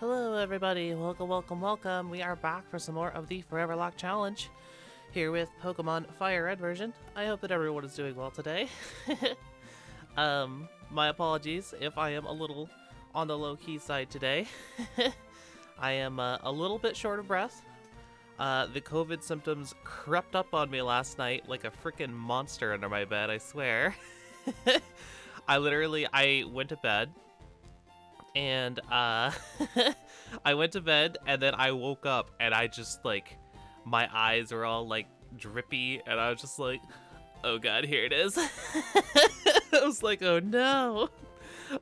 Hello everybody, welcome. We are back for some more of the Foreverlocke challenge here with Pokemon Fire Red version. I hope that everyone is doing well today. My apologies if I am a little on the low-key side today. I am a little bit short of breath. The COVID symptoms crept up on me last night like a freaking monster under my bed, I swear. I went to bed. And, I went to bed, and then I woke up, and I just, like, my eyes were all, like, drippy, and I was just like, oh god, here it is. I was like, oh no.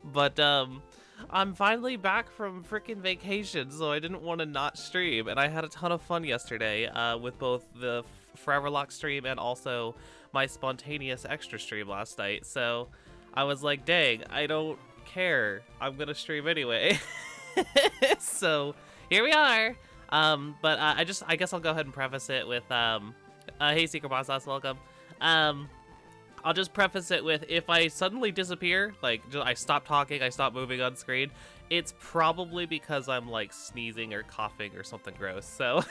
But, I'm finally back from freaking vacation, so I didn't want to not stream, and I had a ton of fun yesterday, with both the Foreverlocke stream and also my spontaneous extra stream last night, so I was like, dang, I don't care, I'm gonna stream anyway. So here we are. But I guess I'll go ahead and preface it with hey Secret Boss Sauce, welcome. I'll just preface it with, if I suddenly disappear, like I stop talking, I stop moving on screen, it's probably because I'm like sneezing or coughing or something gross, so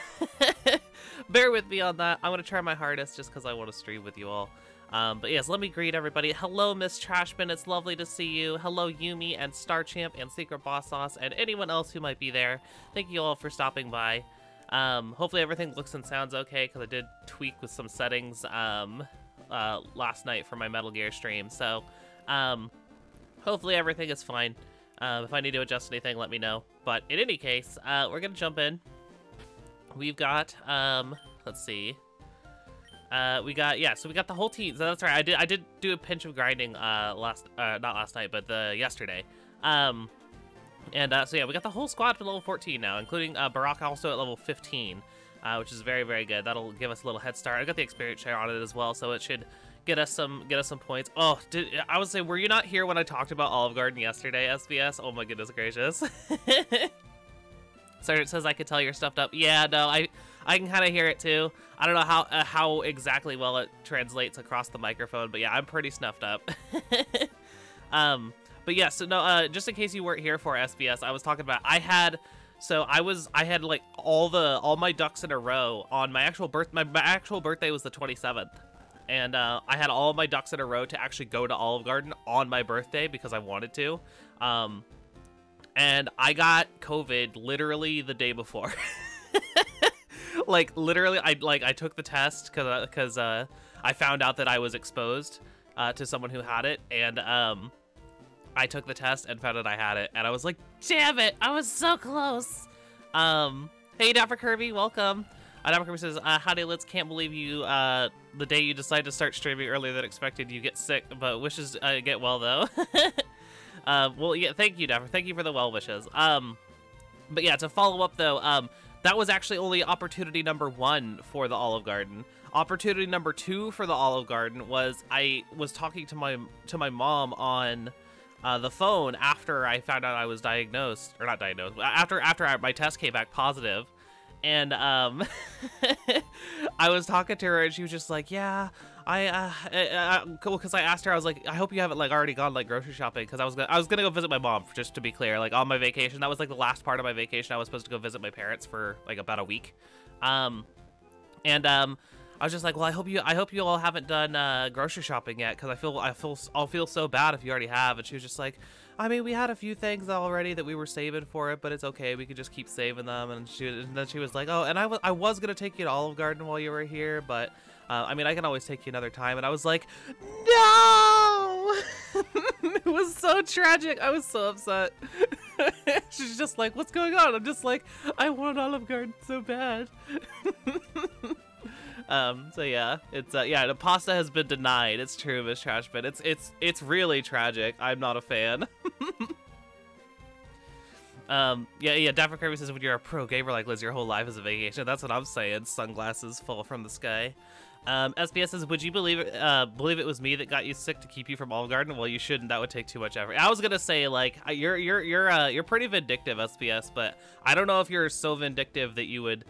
bear with me on that. I'm gonna try my hardest just because I want to stream with you all. But yes, let me greet everybody. Hello, Miss Trashman. It's lovely to see you. Hello, Yumi and Star Champ and Secret Boss Sauce and anyone else who might be there. Thank you all for stopping by. Hopefully everything looks and sounds okay, because I did tweak with some settings last night for my Metal Gear stream. So hopefully everything is fine. If I need to adjust anything, let me know. But in any case, we're going to jump in. We've got, let's see. So we got the whole team. So that's right. I did do a pinch of grinding not last night, but yesterday. So yeah, we got the whole squad to level 14 now, including Barack also at level 15, which is very, very good. That'll give us a little head start. I got the experience share on it as well, so it should get us some points. Oh, I would say, were you not here when I talked about Olive Garden yesterday, SBS? Oh my goodness gracious. Sergeant says I could tell you're stuffed up. Yeah, no, I can kind of hear it too. I don't know how exactly well it translates across the microphone, but yeah, I'm pretty snuffed up. But yeah, so no, just in case you weren't here for SBS, I was talking about I had like all my ducks in a row on my actual my actual birthday was the 27th. And I had all my ducks in a row to actually go to Olive Garden on my birthday because I wanted to. And I got COVID literally the day before. Like literally, I took the test because I found out that I was exposed to someone who had it, and I took the test and found out I had it, and I was like, damn it, I was so close. Hey Dapper Kirby, welcome. Dapper Kirby says, howdy Litz, can't believe you the day you decide to start streaming earlier than expected, you get sick, but wishes get well though. Well, yeah, thank you, Dapper. Thank you for the well wishes. But yeah, to follow up though, that was actually only opportunity number 1 for the Olive Garden. Opportunity number 2 for the Olive Garden was I was talking to my mom on the phone after I found out I was diagnosed, or not diagnosed, after my test came back positive. And I was talking to her, and she was just like, yeah, because I asked her, I was like, I hope you haven't like already gone like grocery shopping, because I was gonna go visit my mom, just to be clear, like on my vacation. That was like the last part of my vacation. I was supposed to go visit my parents for like about a week. I was just like, well, I hope you all haven't done grocery shopping yet, because I'll feel so bad if you already have. And she was just like, I mean, we had a few things already that we were saving for it, but it's okay, we could just keep saving them. And then she was like, oh, and I was gonna take you to Olive Garden while you were here, but I mean, I can always take you another time. And I was like, no. It was so tragic. I was so upset. She's just like, what's going on? I'm just like, I want Olive Garden so bad. So yeah, it's yeah, the pasta has been denied. It's true, Miss Trashman. It's really tragic. I'm not a fan. Yeah, Dapper Kirby says, when you're a pro gamer like Liz, your whole life is a vacation. That's what I'm saying. Sunglasses fall from the sky. SBS says, would you believe it was me that got you sick to keep you from Olive Garden? Well, you shouldn't. That would take too much effort. I was gonna say, like, you're pretty vindictive, SBS, but I don't know if you're so vindictive that you would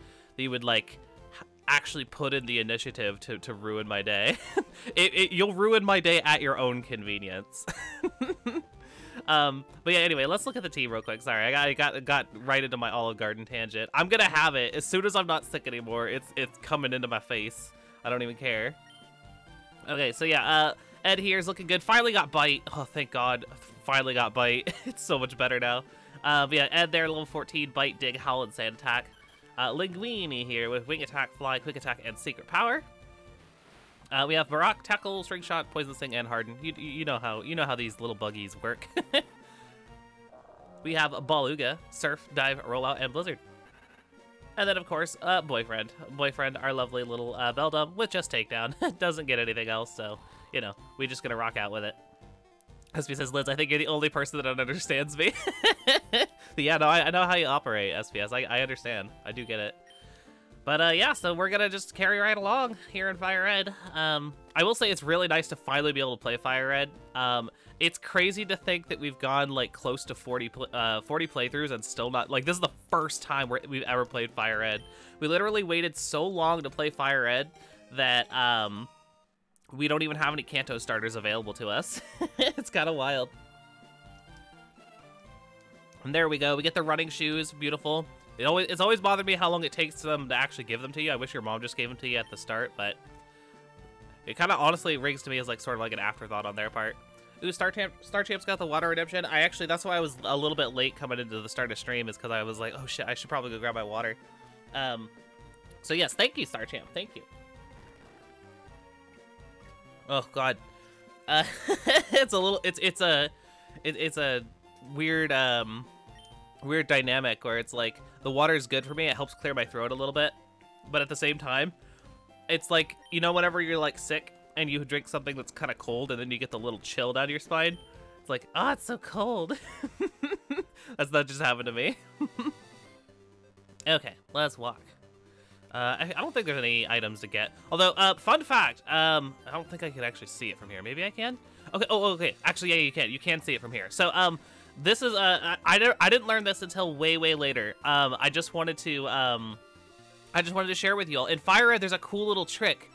like actually put in the initiative to ruin my day. You'll ruin my day at your own convenience. But yeah, anyway, let's look at the team real quick. Sorry, I got right into my Olive Garden tangent. I'm gonna have it as soon as I'm not sick anymore. It's coming into my face. I don't even care. Okay, so yeah, Ed here is looking good. Finally got bite. Oh, thank God. Finally got bite. It's so much better now. But yeah, Ed there, level 14, bite, dig, howl, and sand attack. Linguini here with wing attack, fly, quick attack, and secret power. We have Barak, tackle, string shot, poison sting, and harden. You know how these little buggies work. We have Baluga, surf, dive, rollout, and blizzard. And then of course, boyfriend, our lovely little Beldum with just takedown. Doesn't get anything else, so you know we're just gonna rock out with it. SP says, Liz, I think you're the only person that understands me. Yeah, no, I know how you operate, SPS. I understand. I do get it. But yeah, so we're gonna just carry right along here in Fire Red. I will say it's really nice to finally be able to play Fire Red. It's crazy to think that we've gone like close to 40 playthroughs and still not, like, this is the first time we've ever played Fire Red. We literally waited so long to play Fire Red that we don't even have any Kanto starters available to us. It's kind of wild. And there we go. We get the running shoes. Beautiful. It's always bothered me how long it takes them to actually give them to you. I wish your mom just gave them to you at the start, but it kind of honestly rings to me as like sort of like an afterthought on their part. Ooh, Star Champ's got the water redemption. That's why I was a little bit late coming into the start of stream, is because I was like, oh shit, I should probably go grab my water. So yes, thank you, Star Champ. Thank you. Oh God, it's a weird weird dynamic where it's like the water is good for me. It helps clear my throat a little bit, but at the same time, it's like, you know, whenever you're like sick and you drink something that's kind of cold and then you get the little chill down your spine. It's like, oh, it's so cold. That's not just happened to me. Okay, let's walk. I don't think there's any items to get. Although, fun fact, I don't think I can actually see it from here. Maybe I can? Okay, okay. Actually, yeah, you can. You can see it from here. So, this is, I didn't learn this until way later. I just wanted to share with you all. In Fire Red, there's a cool little trick.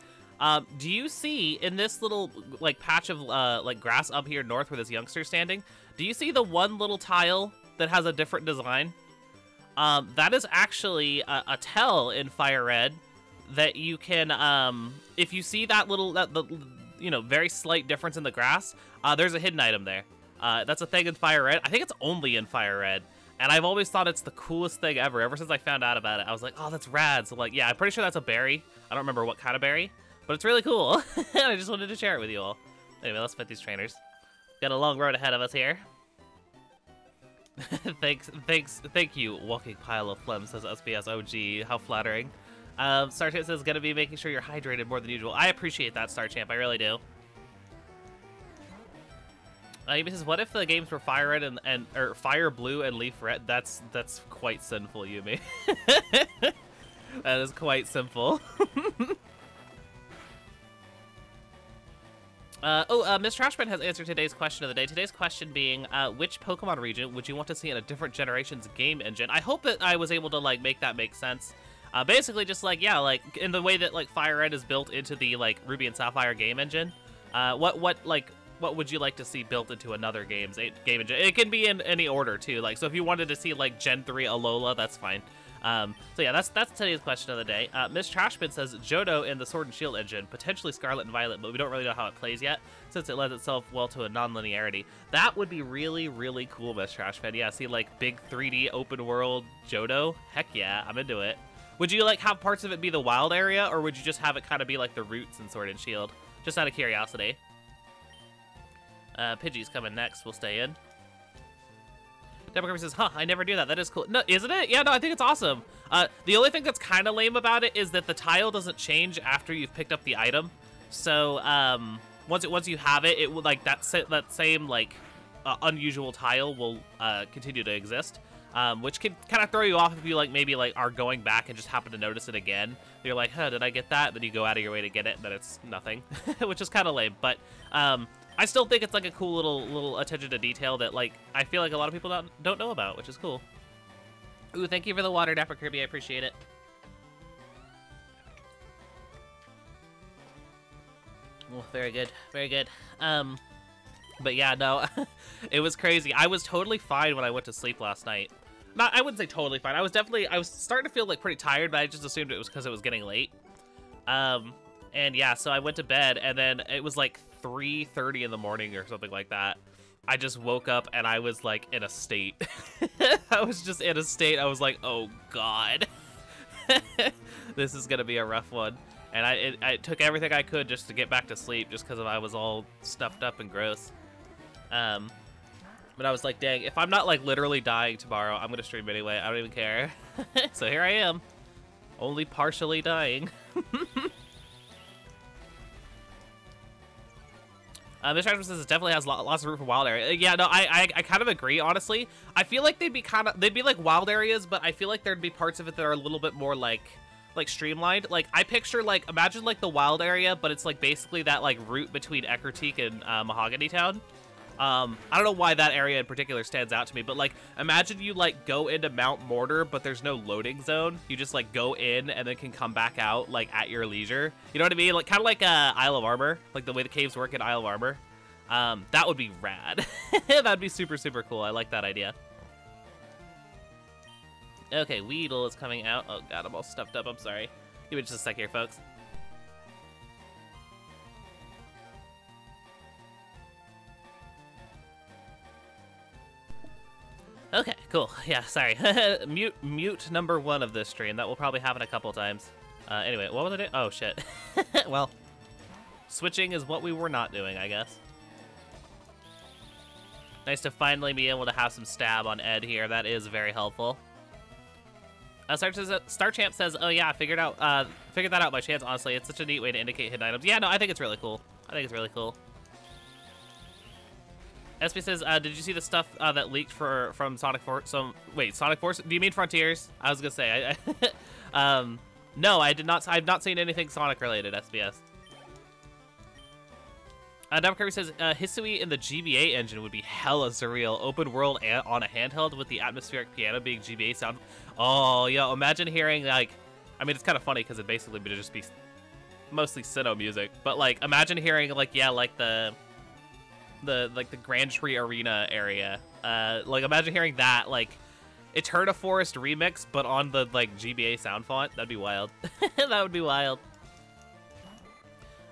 Do you see in this little, like, patch of, like, grass up here north where this youngster's standing? Do you see the one little tile that has a different design? That is actually a tell in Fire Red that you can, if you see that little, you know, very slight difference in the grass, there's a hidden item there. That's a thing in Fire Red. I think it's only in Fire Red. And I've always thought it's the coolest thing ever since I found out about it. I was like, oh, that's rad. So, like, yeah, I'm pretty sure that's a berry. I don't remember what kind of berry, but it's really cool. And I just wanted to share it with you all. Anyway, let's fit these trainers. Got a long road ahead of us here. Thank you, walking pile of phlegm, says SBS OG. How flattering. Star Champ says, gonna be making sure you're hydrated more than usual. I appreciate that, Star Champ. I really do. He says, what if the games were Fire Red or Fire Blue and Leaf Red? That's quite sinful, Yumi. That is quite simple. Miss Trashman has answered today's question of the day. Today's question being, which Pokemon region would you want to see in a different generation's game engine? I hope that I was able to, like, make that make sense. Basically just, like, yeah, like, in the way that, like, Fire Red is built into the, like, Ruby and Sapphire game engine. What would you like to see built into another game engine? It can be in any order, too. Like, so if you wanted to see, like, Gen 3 Alola, that's fine. So yeah, that's today's question of the day. Miss Trashman says, Johto in the Sword and Shield engine, potentially Scarlet and Violet, but we don't really know how it plays yet, since it lends itself well to a non-linearity. That would be really, really cool, Miss Trashman. Yeah, see, like, big 3D open world Johto? Heck yeah, I'm into it. Would you, like, have parts of it be the wild area, or would you just have it kind of be like the roots in Sword and Shield? Just out of curiosity. Pidgey's coming next. We'll stay in. Democracy says, huh, I never knew that. That is cool. No, isn't it? Yeah, no, I think it's awesome. The only thing that's kind of lame about it is that the tile doesn't change after you've picked up the item. So, once you have it, it will, like, that same, like, unusual tile will continue to exist. Which can kind of throw you off if you, like, maybe, like, are going back and just happen to notice it again. You're like, huh, did I get that? Then you go out of your way to get it, and then it's nothing. Which is kind of lame. But, I still think it's, like, a cool little attention to detail that, like, I feel like a lot of people don't know about, which is cool. Ooh, thank you for the water, Dapper Kirby. I appreciate it. Oh, very good. Very good. But yeah, no, it was crazy. I was totally fine when I went to sleep last night. Not, I wouldn't say totally fine. I was starting to feel like pretty tired, but I just assumed it was because it was getting late. And yeah, so I went to bed, and then it was like 3:30 in the morning or something like that. I just woke up and I was like in a state. I was just in a state. I was like, oh God, this is gonna be a rough one. And I took everything I could just to get back to sleep, just because I was all stuffed up and gross. But I was like, dang, if I'm not like literally dying tomorrow, I'm gonna stream anyway. I don't even care. So here I am, only partially dying. Mr. Ashman says it definitely has lots of room for wild area. Yeah, no, I kind of agree, honestly. I feel like they'd be like wild areas, but I feel like there'd be parts of it that are a little bit more like streamlined. Like, I picture, like, imagine like the wild area, but it's like basically that like route between Eckerteak and Mahogany Town. I don't know why that area in particular stands out to me, but like, imagine you like go into Mount Mortar, but there's no loading zone. You just like go in and then can come back out like at your leisure. You know what I mean? Like kind of like Isle of Armor, like the way the caves work in Isle of Armor. That would be rad. That'd be super, super cool. I like that idea. Okay, Weedle is coming out. Oh God, I'm all stuffed up. I'm sorry. Give me just a sec here, folks. Okay, cool. Yeah, sorry. mute number 1 of this stream. That will probably happen a couple times. Anyway, what was I doing? Oh, shit. Well, switching is what we were not doing, I guess. Nice to finally be able to have some stab on Ed here. That is very helpful. Star Champ says, "Oh yeah, figured that out by chance. Honestly, it's such a neat way to indicate hidden items." Yeah, no, I think it's really cool. I think it's really cool. SB says, "Did you see the stuff that leaked from Sonic Force?" Wait, Sonic Force? Do you mean Frontiers? I was gonna say, no, I did not. I've not seen anything Sonic related. SBS. Dom Kirby says, Hisui in the GBA engine would be hella surreal. Open world on a handheld with the atmospheric piano being GBA sound. Oh, yo, imagine hearing, like, I mean, it's kind of funny because it basically would just be mostly Sinnoh music. But, like, imagine hearing, like, yeah, like the Grand Tree Arena area. Like, imagine hearing that, like, Eterna Forest remix, but on the, like, GBA sound font. That'd be wild. That would be wild.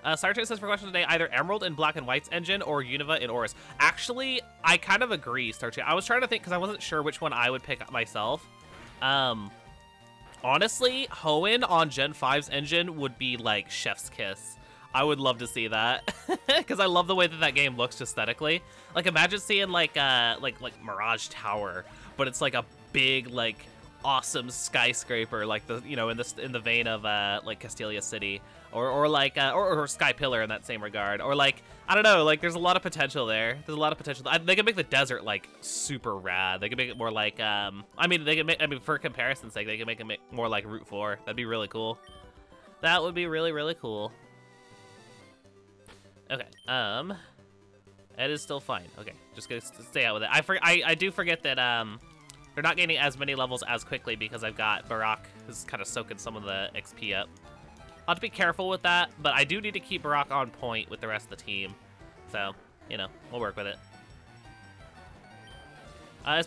Sartre says for question today, either Emerald in Black and White's engine or Unova in Oris. Actually, I kind of agree, Sartre. I was trying to think because I wasn't sure which one I would pick up myself. Honestly, Hoenn on Gen 5's engine would be like chef's kiss. I would love to see that because I love the way that that game looks aesthetically. Like, imagine seeing like Mirage Tower, but it's like a big like awesome skyscraper, like the in the vein of like Castelia City. Or Sky Pillar in that same regard. Or, like, I don't know, like, there's a lot of potential there. There's a lot of potential. They could make the desert, like, super rad. They could make it more like, I mean, for comparison's sake, they could make it more like Route 4. That'd be really cool. That would be really, really cool. Okay, Ed is still fine. Okay, just gonna stay out with it. I do forget that, they're not gaining as many levels as quickly because I've got Barak, who's kind of soaking some of the XP up. I'll have to be careful with that, but I do need to keep Barak on point with the rest of the team. So, you know, we'll work with it.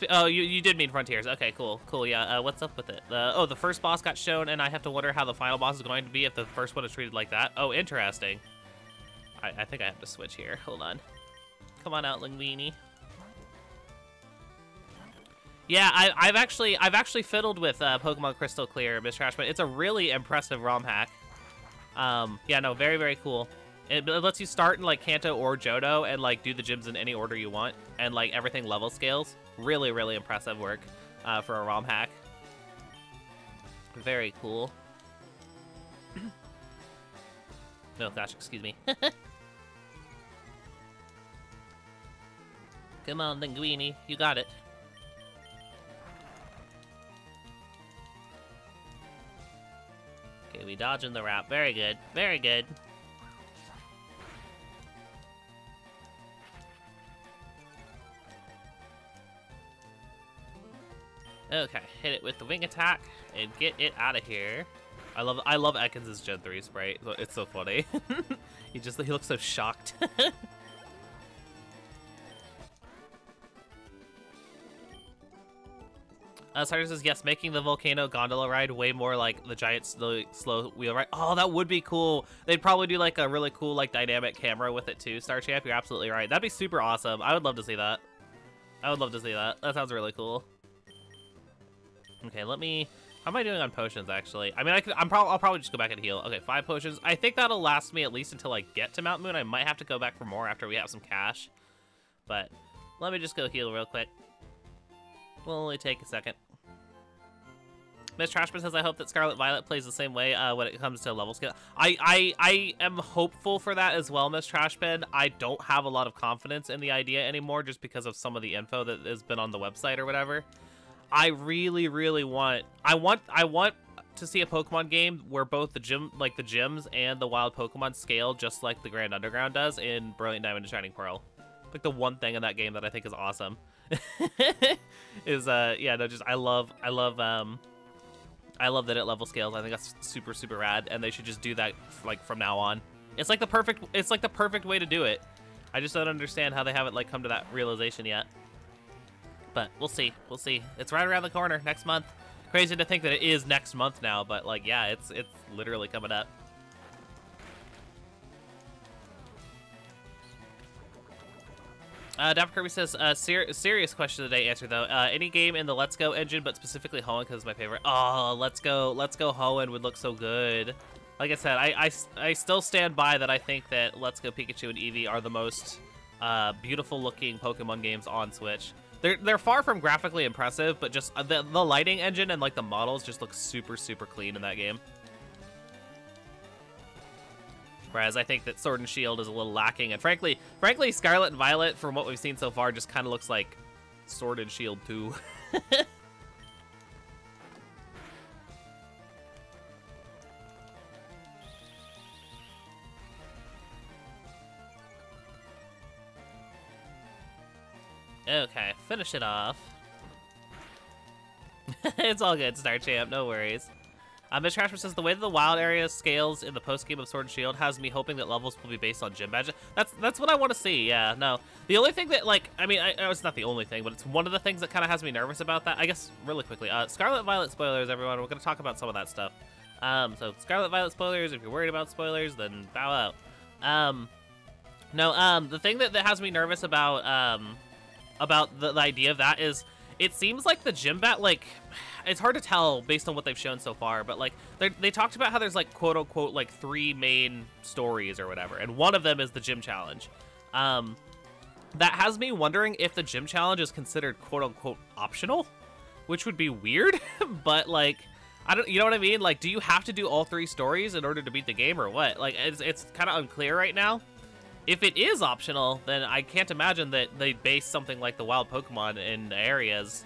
Oh, you did mean Frontiers. Okay, cool. Cool, yeah. What's up with it? Oh, the first boss got shown, and I have to wonder how the final boss is going to be if the first one is treated like that. Oh, interesting. I think I have to switch here. Hold on. Come on out, Linguini. Yeah, I've actually fiddled with Pokemon Crystal Clear, Mr. Ashman. It's a really impressive ROM hack. Yeah, no, very, very cool. It lets you start in, like, Kanto or Johto and, like, do the gyms in any order you want. And, like, everything level scales. Really, really impressive work for a ROM hack. Very cool. Oh, gosh, excuse me. Come on, Linguini. You got it. Okay, we dodging the wrap. Very good. Very good. Okay, hit it with the wing attack and get it out of here. I love Ekans' Gen 3 sprite. It's so funny. He looks so shocked. Sarge says, yes, making the volcano gondola ride way more like the giant slow wheel ride. Oh, that would be cool. They'd probably do like a really cool like dynamic camera with it too, Star Champ. You're absolutely right. That'd be super awesome. I would love to see that. I would love to see that. That sounds really cool. Okay, let me... How am I doing on potions, actually? I mean, I'll probably just go back and heal. Okay, 5 potions. I think that'll last me at least until I get to Mount Moon. I might have to go back for more after we have some cash. But let me just go heal real quick. Will only take a second. Miss Trashman says, I hope that Scarlet Violet plays the same way when it comes to level scale. I am hopeful for that as well, Miss Trashman. I don't have a lot of confidence in the idea anymore just because of some of the info that has been on the website or whatever. I really, really want... I want to see a Pokemon game where both the gyms and the wild Pokemon scale just like the Grand Underground does in Brilliant Diamond and Shining Pearl. Like the one thing in that game that I think is awesome. is yeah, no, just I love that it level scales. I think that's super, super rad, and they should just do that like from now on. It's like the perfect way to do it. I just don't understand how they haven't like come to that realization yet. But we'll see. We'll see. It's right around the corner next month. Crazy to think that it is next month now, but like yeah, it's literally coming up. Dapper Kirby says, serious question of the day answer though. Any game in the Let's Go engine, but specifically Hoenn because it's my favorite. Oh, Let's Go Hoenn would look so good. Like I said, I still stand by that. I think that Let's Go Pikachu and Eevee are the most beautiful looking Pokemon games on Switch. They're far from graphically impressive, but just the lighting engine and like the models just look super, super clean in that game. Whereas I think that Sword and Shield is a little lacking, and frankly, Scarlet and Violet, from what we've seen so far, just kind of looks like Sword and Shield 2. Okay, finish it off. It's all good, Star Champ, no worries. Mitch Crashman says, the way that the wild area scales in the post-game of Sword and Shield has me hoping that levels will be based on gym badges. That's what I want to see, yeah, no. The only thing that, like, I mean, it's not the only thing, but it's one of the things that kind of has me nervous about that. I guess, really quickly, Scarlet Violet spoilers, everyone. We're going to talk about some of that stuff. So, Scarlet Violet spoilers, if you're worried about spoilers, then bow out. The thing that has me nervous about the idea of that is, it seems like the gym bat, like, it's hard to tell based on what they've shown so far, but like they talked about how there's like quote unquote like 3 main stories or whatever, and one of them is the gym challenge. That has me wondering if the gym challenge is considered quote unquote optional, which would be weird. But like, you know what I mean? Like, do you have to do all 3 stories in order to beat the game or what? Like, it's kind of unclear right now. If it is optional, then I can't imagine that they base something like the wild Pokemon in areas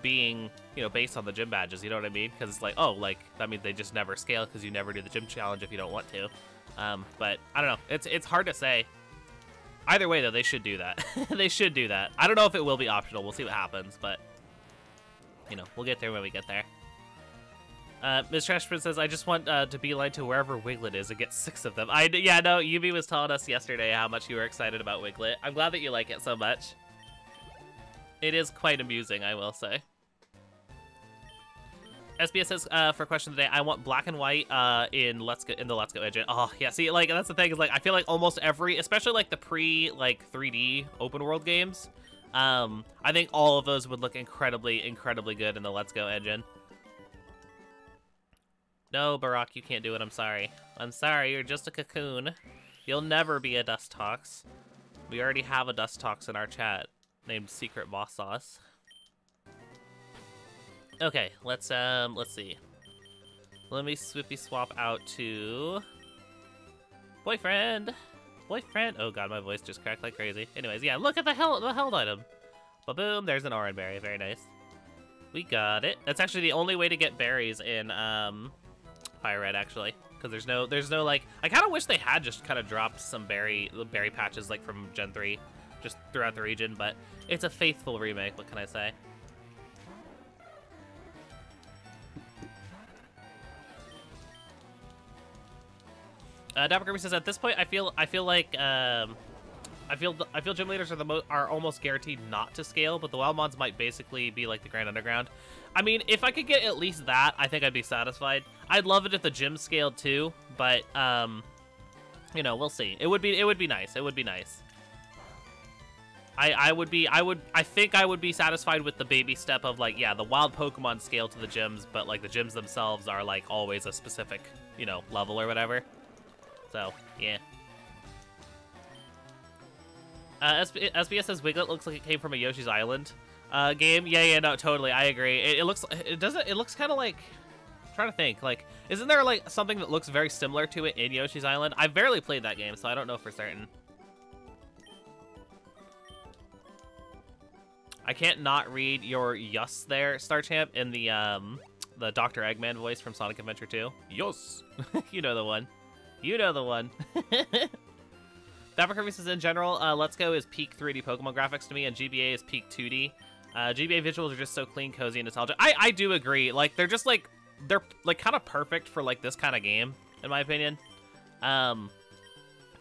being, you know, based on the gym badges, you know what I mean? Because it's like, oh, like, that means they just never scale because you never do the gym challenge if you don't want to. But I don't know. It's hard to say. Either way, though, they should do that. They should do that. I don't know if it will be optional. We'll see what happens, but, you know, we'll get there when we get there. Ms. Trashman says, I just want to beeline to wherever Wiglet is and get 6 of them. Yeah, no, Yubi was telling us yesterday how much you were excited about Wiglet. I'm glad that you like it so much. It is quite amusing, I will say. SBS says, for question of the day, I want black and white in the Let's Go engine. Oh, yeah, see, like, that's the thing, is like, I feel like almost every, especially like the like 3D open world games, I think all of those would look incredibly, incredibly good in the Let's Go engine. No, Barack, you can't do it, I'm sorry. I'm sorry, you're just a cocoon. You'll never be a Dustox. We already have a Dustox in our chat, named Secret Boss Sauce. Okay, let's see. Let me swippy swap out to boyfriend. Oh god, my voice just cracked like crazy. Anyways, yeah, look at the held item. Ba-boom, there's an orange berry, very nice. We got it. That's actually the only way to get berries in Fire Red, actually, because there's no like, I kind of wish they had just kind of dropped some berry patches like from Gen 3 just throughout the region, but it's a faithful remake, what can I say? Dapper Kirby says, at this point, I feel like I feel gym leaders are almost guaranteed not to scale, but the wild mons might basically be like the Grand Underground. I mean, if I could get at least that, I think I'd be satisfied. I'd love it if the gym scaled too, but you know, we'll see. It would be nice. It would be nice. I think I would be satisfied with the baby step of like, yeah, the wild Pokemon scale to the gyms, but like the gyms themselves are like always a specific, you know, level or whatever. So, yeah. SBS says Wiglet looks like it came from a Yoshi's Island game. Yeah, no, totally. I agree. It looks kind of like, I'm trying to think, like, isn't there like something that looks very similar to it in Yoshi's Island? I've barely played that game, so I don't know for certain. I can't not read your yus there, Star Champ, in the Dr. Eggman voice from Sonic Adventure 2. Yus! You know the one. You know the one. Dapper Kirby says, in general, Let's Go is peak 3D Pokemon graphics to me, and GBA is peak 2D. GBA visuals are just so clean, cozy, and nostalgic. I do agree. Like, they're just, like, they're, like, kind of perfect for, like, this kind of game, in my opinion. To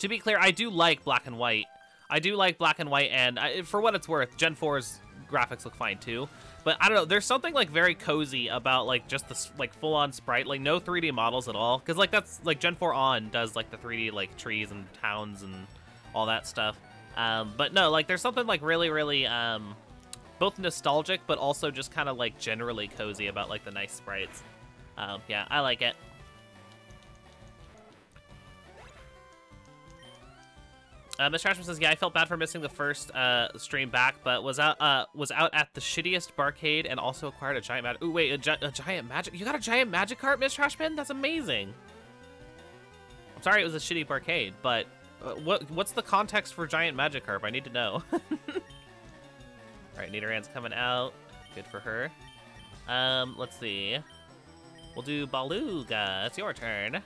be clear, I do like Black and White. I do like Black and White, and for what it's worth, Gen 4's graphics look fine, too. But, I don't know, there's something, like, very cozy about, like, just the, like, full-on sprite. Like, no 3D models at all. Because, like, that's, like, Gen 4 on does, like, the 3D, like, trees and towns and all that stuff. But no, like, there's something, like, really, really, both nostalgic, but also just kind of, like, generally cozy about, like, the nice sprites. Yeah, I like it. Miss Trashman says, yeah, I felt bad for missing the first stream back, but was out at the shittiest barcade and also acquired a giant magic. Ooh, wait, a giant magic. You got a giant Magikarp, Miss Trashman? That's amazing. I'm sorry it was a shitty barcade, but what's the context for giant Magikarp? I need to know. All right, Nidoran's coming out. Good for her. Let's see. We'll do Baluga. It's your turn.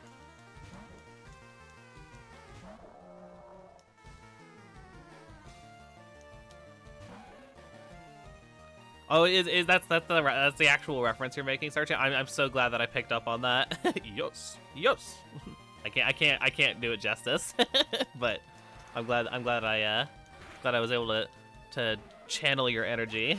Oh, that's the actual reference you're making, Sarchin? I'm so glad that I picked up on that. Yes. I can't do it justice, but I'm glad I was able to channel your energy.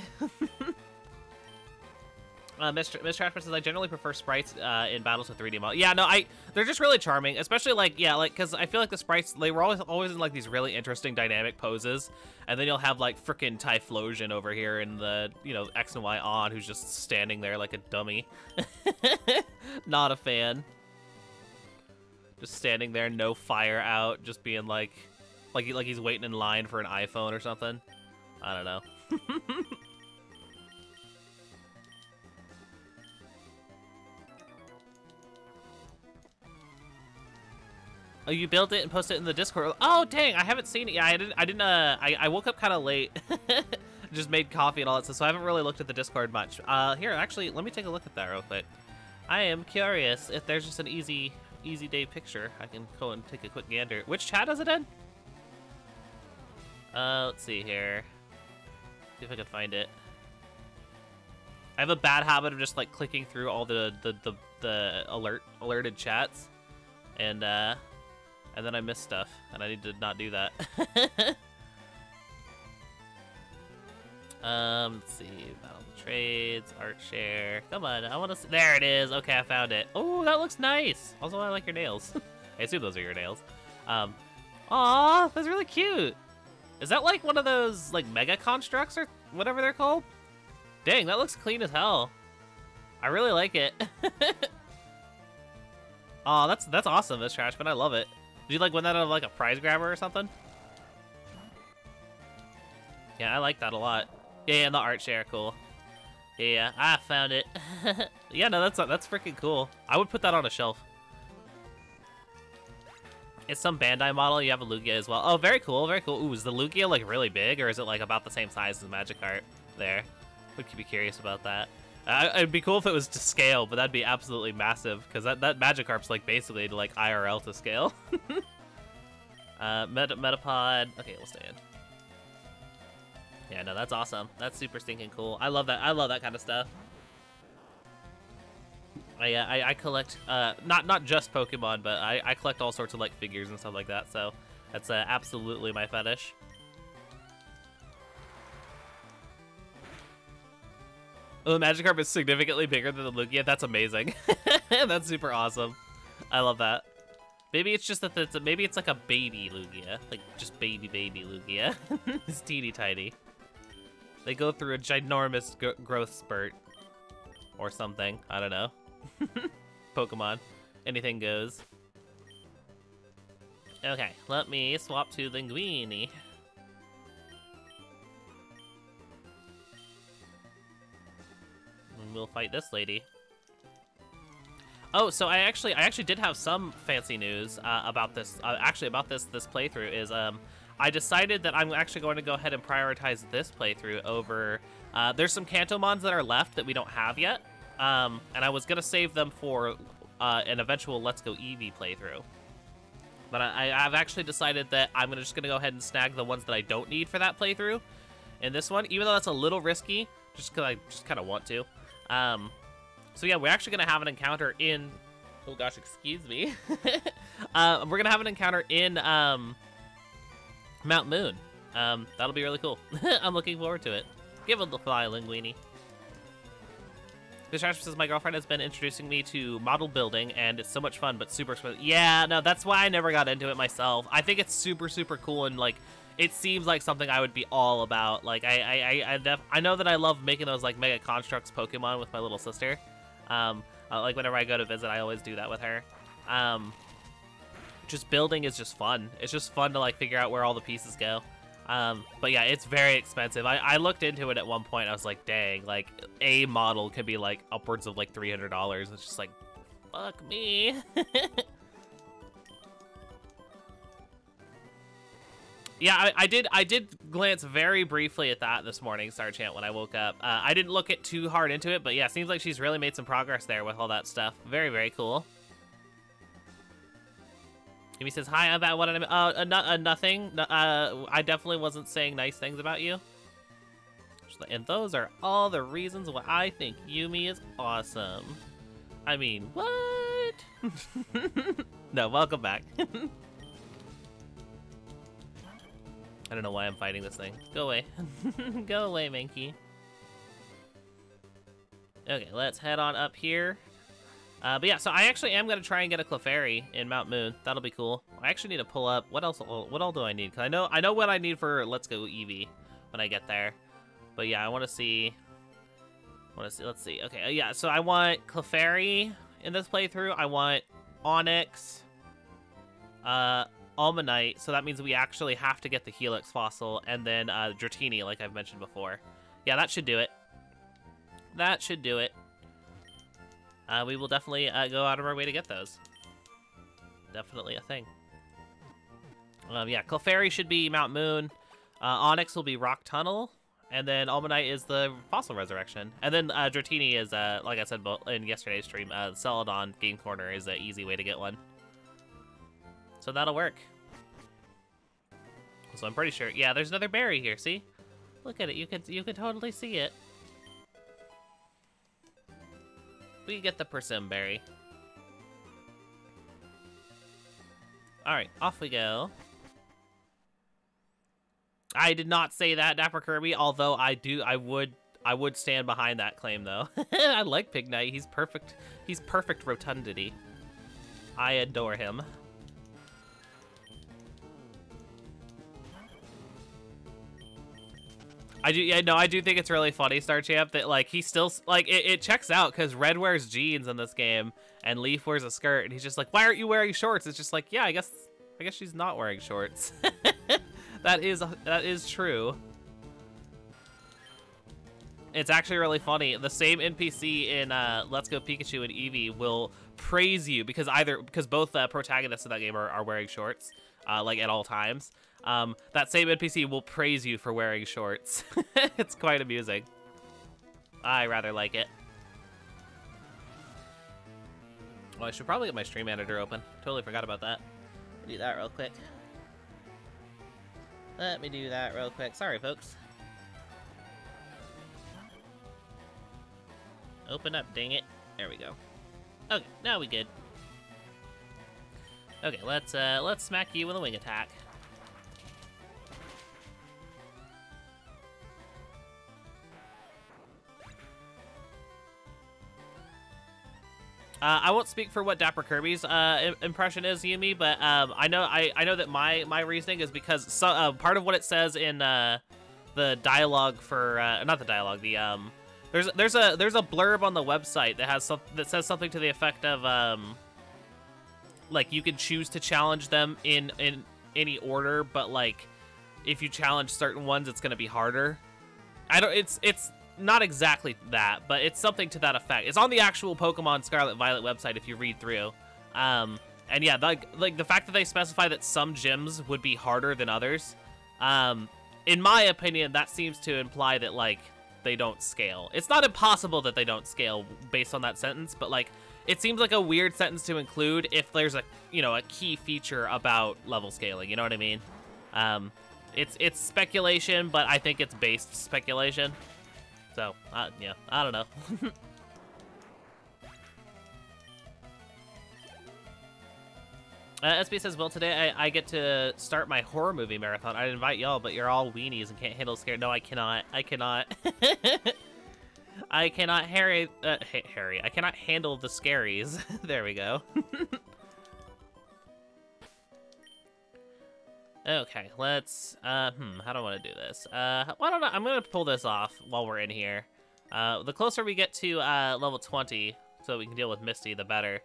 Miss Trashman says, I generally prefer sprites in battles with 3D models. Yeah, no, they're just really charming, especially like, yeah, like, because I feel like the sprites, they were always in like these really interesting dynamic poses, and then you'll have like frickin' Typhlosion over here in the, you know, X and Y on, who's just standing there like a dummy. Not a fan. Just standing there, no fire out, just being like he's waiting in line for an iPhone or something. I don't know. Oh, you built it and posted it in the Discord. Oh, dang, I haven't seen it. Yeah, I woke up kind of late. Just made coffee and all that stuff, so I haven't really looked at the Discord much. Here, actually, let me take a look at that real quick. I am curious if there's just an easy day picture. I can go and take a quick gander. Which chat is it in? Let's see here. See if I can find it. I have a bad habit of just like clicking through all the alerted chats, and then I miss stuff, and I need to not do that. Let's see, battle trades, art share. Come on, I want to. There it is. Okay, I found it. Oh, that looks nice. Also, I like your nails. I assume those are your nails. Aw, that's really cute. Is that like one of those like mega constructs or whatever they're called? Dang, that looks clean as hell. I really like it. Aw, that's awesome, Miss Trashman. I love it. Did you like win that out of like a prize grabber or something? Yeah, I like that a lot. Yeah, and the art share, cool. Yeah, I found it. Yeah, no, that's freaking cool. I would put that on a shelf. It's some Bandai model. You have a Lugia as well. Oh, very cool, very cool. Ooh, is the Lugia like really big, or is it like about the same size as Magikarp? There, would be curious about that. It'd be cool if it was to scale, but that'd be absolutely massive, because that Magikarp's like basically to like IRL to scale. Metapod. Okay, we'll stay in. Yeah, no, that's awesome. That's super stinking cool. I love that. I love that kind of stuff. I collect not just Pokemon, but I collect all sorts of like figures and stuff like that. So that's absolutely my fetish. Oh, the Magikarp is significantly bigger than the Lugia. That's amazing. That's super awesome. I love that. Maybe it's just that maybe it's like a baby Lugia, like just baby Lugia. It's teeny tiny. They go through a ginormous growth spurt or something. I don't know. Pokemon, anything goes. Okay, let me swap to Linguini. And we'll fight this lady. Oh, so I actually did have some fancy news about this. About this playthrough is I decided that I'm actually going to go ahead and prioritize this playthrough over. There's some Kantomons that are left that we don't have yet, and I was gonna save them for an eventual Let's Go Eevee playthrough. But I've actually decided that I'm just gonna go ahead and snag the ones that I don't need for that playthrough in this one, even though that's a little risky, just because I just kind of want to. So yeah, we're actually gonna have an encounter in. Oh gosh, excuse me. We're gonna have an encounter in Mount Moon. That'll be really cool. I'm looking forward to it. Give it the fly, Linguini. This says my girlfriend has been introducing me to model building, and it's so much fun, but super expensive. Yeah, no, that's why I never got into it myself. I think it's super cool, and like, it seems like something I would be all about. Like, I know that I love making those like Mega Constructs Pokemon with my little sister. Like whenever I go to visit, I always do that with her. Just building is just fun. It's just fun to like figure out where all the pieces go. But yeah, it's very expensive. I looked into it at one point. I was like, dang, like a model could be like upwards of like $300. It's just like, fuck me. Yeah, I did glance very briefly at that this morning, Sarchant, when I woke up. I didn't look it too hard into it, but yeah, seems like she's really made some progress there with all that stuff. Very cool. Amy says, hi, I'm about what I'm... nothing. I definitely wasn't saying nice things about you. And those are all the reasons why I think Yumi is awesome. I mean, what? No, welcome back. I don't know why I'm fighting this thing. Go away. Go away, Mankey. Okay, let's head on up here. But yeah, so I actually am going to try and get a Clefairy in Mount Moon. That'll be cool. I actually need to pull up... What all do I need? Because I know what I need for Let's Go Eevee when I get there. But yeah, I want to see... Let's see. Okay, yeah, so I want Clefairy in this playthrough. I want Onyx. Almanite, so that means we actually have to get the Helix fossil, and then Dratini, like I've mentioned before. Yeah, that should do it. That should do it. We will definitely go out of our way to get those. Definitely a thing. Yeah, Clefairy should be Mount Moon. Onyx will be Rock Tunnel, and then Almanite is the Fossil Resurrection. And then Dratini is, like I said in yesterday's stream, Celadon Game Corner is an easy way to get one. So that'll work. So I'm pretty sure. Yeah, there's another berry here. See? Look at it. You could totally see it. We get the Persim berry. All right, off we go. I did not say that, Dapper Kirby. Although I would stand behind that claim though. I like Pignite. He's perfect. He's perfect rotundity. I adore him. I do think it's really funny, Star Champ, that like he still like it checks out because Red wears jeans in this game and Leaf wears a skirt, and he's just like, why aren't you wearing shorts? It's just like, yeah, I guess she's not wearing shorts. That is true. It's actually really funny. The same NPC in Let's Go Pikachu and Eevee will praise you because both protagonists in that game are wearing shorts, like at all times. That same NPC will praise you for wearing shorts. It's quite amusing. I rather like it. Well, I should probably get my stream editor open. Totally forgot about that. Let me do that real quick. Sorry, folks. Open up, dang it. There we go. Okay, now we good. Okay, let's smack you with a wing attack. I won't speak for what Dapper Kirby's impression is, Yumi, but I know that my reasoning is because part of what it says in the dialogue for not the dialogue, the there's a blurb on the website that says something to the effect of like you can choose to challenge them in any order, but like if you challenge certain ones, it's gonna be harder. It's not exactly that, but it's something to that effect. It's on the actual Pokemon Scarlet Violet website if you read through. And yeah, like the fact that they specify that some gyms would be harder than others, in my opinion, that seems to imply that like they don't scale. It's not impossible that they don't scale based on that sentence, but like it seems like a weird sentence to include if there's a a key feature about level scaling. You know what I mean? It's speculation, but I think it's based speculation. So, yeah, I don't know. SB says, well, today I get to start my horror movie marathon. I'd invite y'all, but you're all weenies and can't handle scare. No, I cannot. I cannot. I cannot, Harry. I cannot handle the scaries. There we go. Okay, let's, how do I want to do this? Why don't I'm going to pull this off while we're in here. The closer we get to, level 20, so we can deal with Misty, the better.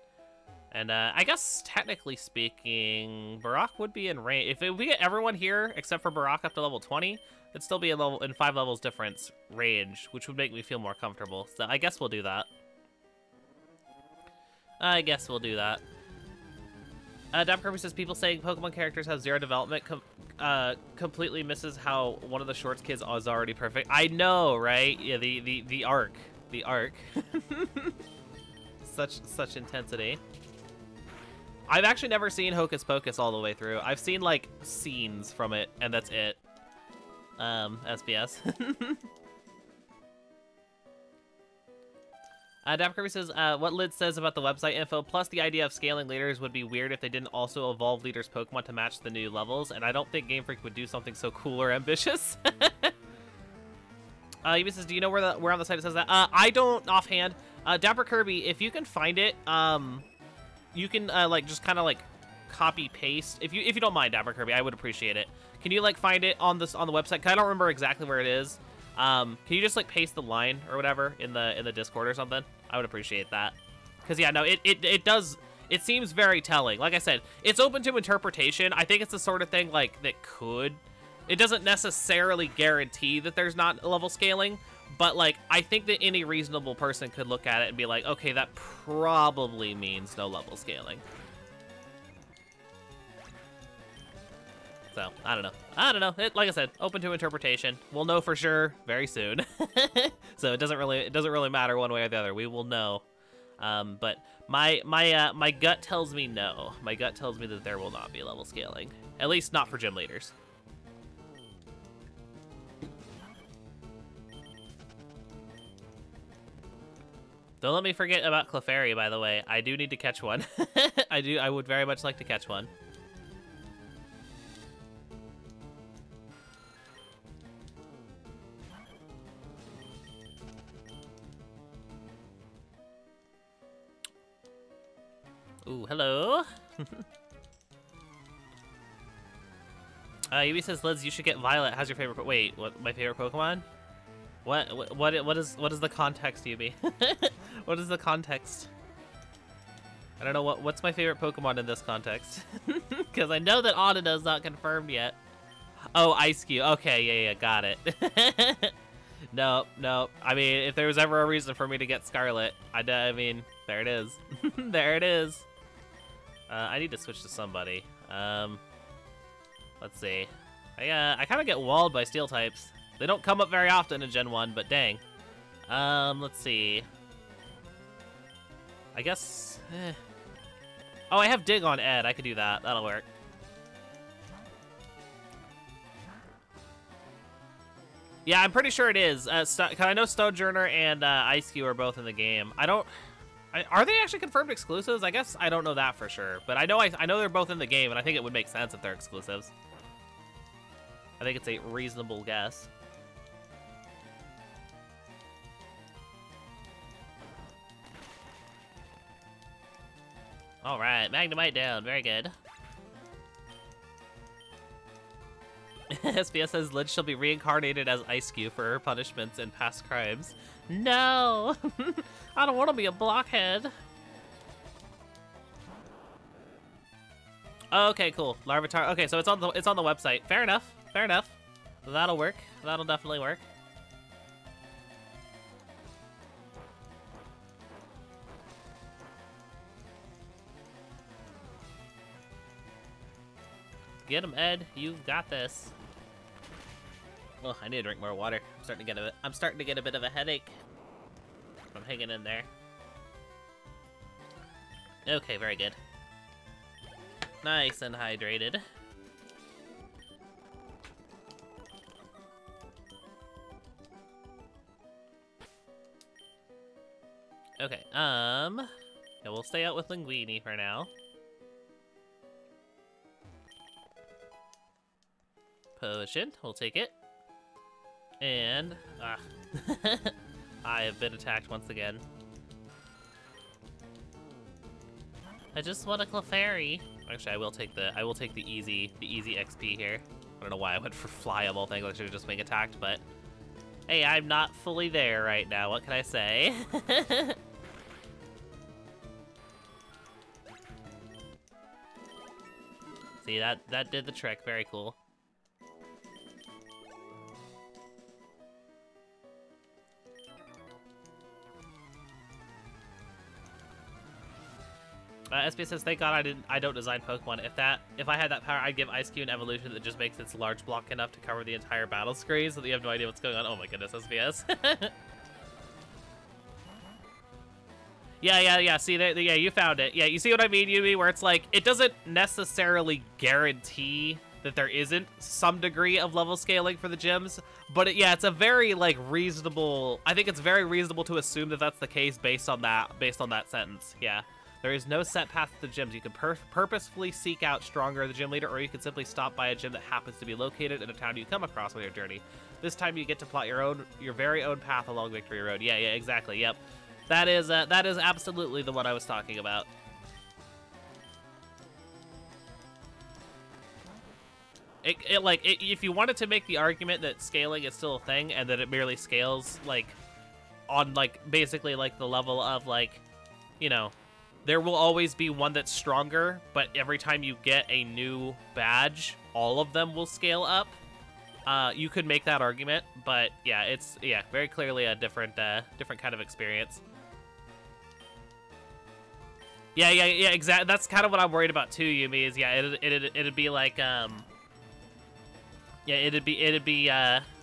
And, I guess, technically speaking, Barak would be in range. If we get everyone here, except for Barak up to level 20, it'd still be in 5 levels difference range, which would make me feel more comfortable. So I guess we'll do that. Dapper Kirby says, people saying Pokemon characters have zero development completely misses how one of the shorts kids is already perfect. I know, right? Yeah, the arc. The arc. Such intensity. I've actually never seen Hocus Pocus all the way through. I've seen, like, scenes from it, and that's it. SBS. Dapper Kirby says, what Lid says about the website info, plus the idea of scaling leaders would be weird if they didn't also evolve leaders' Pokemon to match the new levels, and I don't think Game Freak would do something so cool or ambitious. Yumi says, do you know where on the site it says that? I don't offhand. Dapper Kirby, if you can find it, you can, like, just kind of, like, copy-paste. If you don't mind, Dapper Kirby, I would appreciate it. Can you, like, find it on the website? 'Cause I don't remember exactly where it is. Can you just, like, paste the line or whatever in the Discord or something? I would appreciate that. Because, yeah, no, it does... It seems very telling. Like I said, it's open to interpretation. I think it's the sort of thing, like, that could... It doesn't necessarily guarantee that there's not level scaling, but, like, I think that any reasonable person could look at it and be like, okay, that probably means no level scaling. So, I don't know. Like I said, open to interpretation. We'll know for sure very soon. So it doesn't really matter one way or the other. We will know. But my gut tells me no. My gut tells me that there will not be level scaling. At least not for gym leaders. Don't let me forget about Clefairy, by the way. I do need to catch one. I would very much like to catch one. Ooh, hello. Yumi says, Liz, you should get Violet. How's your favorite? Wait, what? My favorite Pokemon? What is the context, Yumi? What is the context? I don't know what's my favorite Pokemon in this context, because I know that Onita's not confirmed yet. Oh, Ice-Cube. Okay, yeah, got it. No. I mean, if there was ever a reason for me to get Scarlet, I mean, there it is. There it is. I need to switch to somebody. Let's see. I kind of get walled by Steel types. They don't come up very often in Gen 1, but dang. Let's see. I guess... Oh, I have Dig on Ed. I could do that. That'll work. Yeah, I'm pretty sure it is. Cause I know Stonejourner and Ice-Cube are both in the game. Are they actually confirmed exclusives? I guess I don't know that for sure. But I know they're both in the game, and I think it would make sense if they're exclusives. I think it's a reasonable guess. Alright, Magnemite down. Very good. SPS says Lynch shall be reincarnated as Ice Cube for her punishments and past crimes. No! I don't want to be a blockhead. Okay, cool. Larvitar. Okay, so it's on the website. Fair enough. Fair enough. That'll work. That'll definitely work. Get him, Ed. You've got this. Oh, I need to drink more water. I'm starting to get a bit of a headache. I'm hanging in there. Okay, very good. Nice and hydrated. Okay, yeah, we'll stay out with Linguini for now. Potion, we'll take it. And, I have been attacked once again. I just want a Clefairy. Actually, I will take the easy XP here. I don't know why I went for fly of all things. I should have just been attacked, but hey, I'm not fully there right now. What can I say? See, that did the trick. Very cool. SPS says, thank God I don't design Pokemon. If I had that power, I'd give Ice Cube an evolution that just makes its large block enough to cover the entire battle screen so that you have no idea what's going on. Oh my goodness, SPS. Yeah, see, yeah, you found it. Yeah, you see what I mean, Yumi, where it's like, it doesn't necessarily guarantee that there isn't some degree of level scaling for the gyms, but yeah, it's a very, like, reasonable, I think it's very reasonable to assume that that's the case based on that sentence, yeah. There is no set path to the gyms. You can purposefully seek out stronger the gym leader, or you can simply stop by a gym that happens to be located in a town you come across on your journey. This time you get to plot your very own path along Victory Road. Yeah, exactly. Yep, that is absolutely the one I was talking about. If you wanted to make the argument that scaling is still a thing and that it merely scales like on like basically like the level of like, you know, there will always be one that's stronger, but every time you get a new badge, all of them will scale up. You could make that argument, but yeah, it's very clearly a different kind of experience. Yeah, exactly. That's kind of what I'm worried about too, Yumi. Is it'd be like it'd be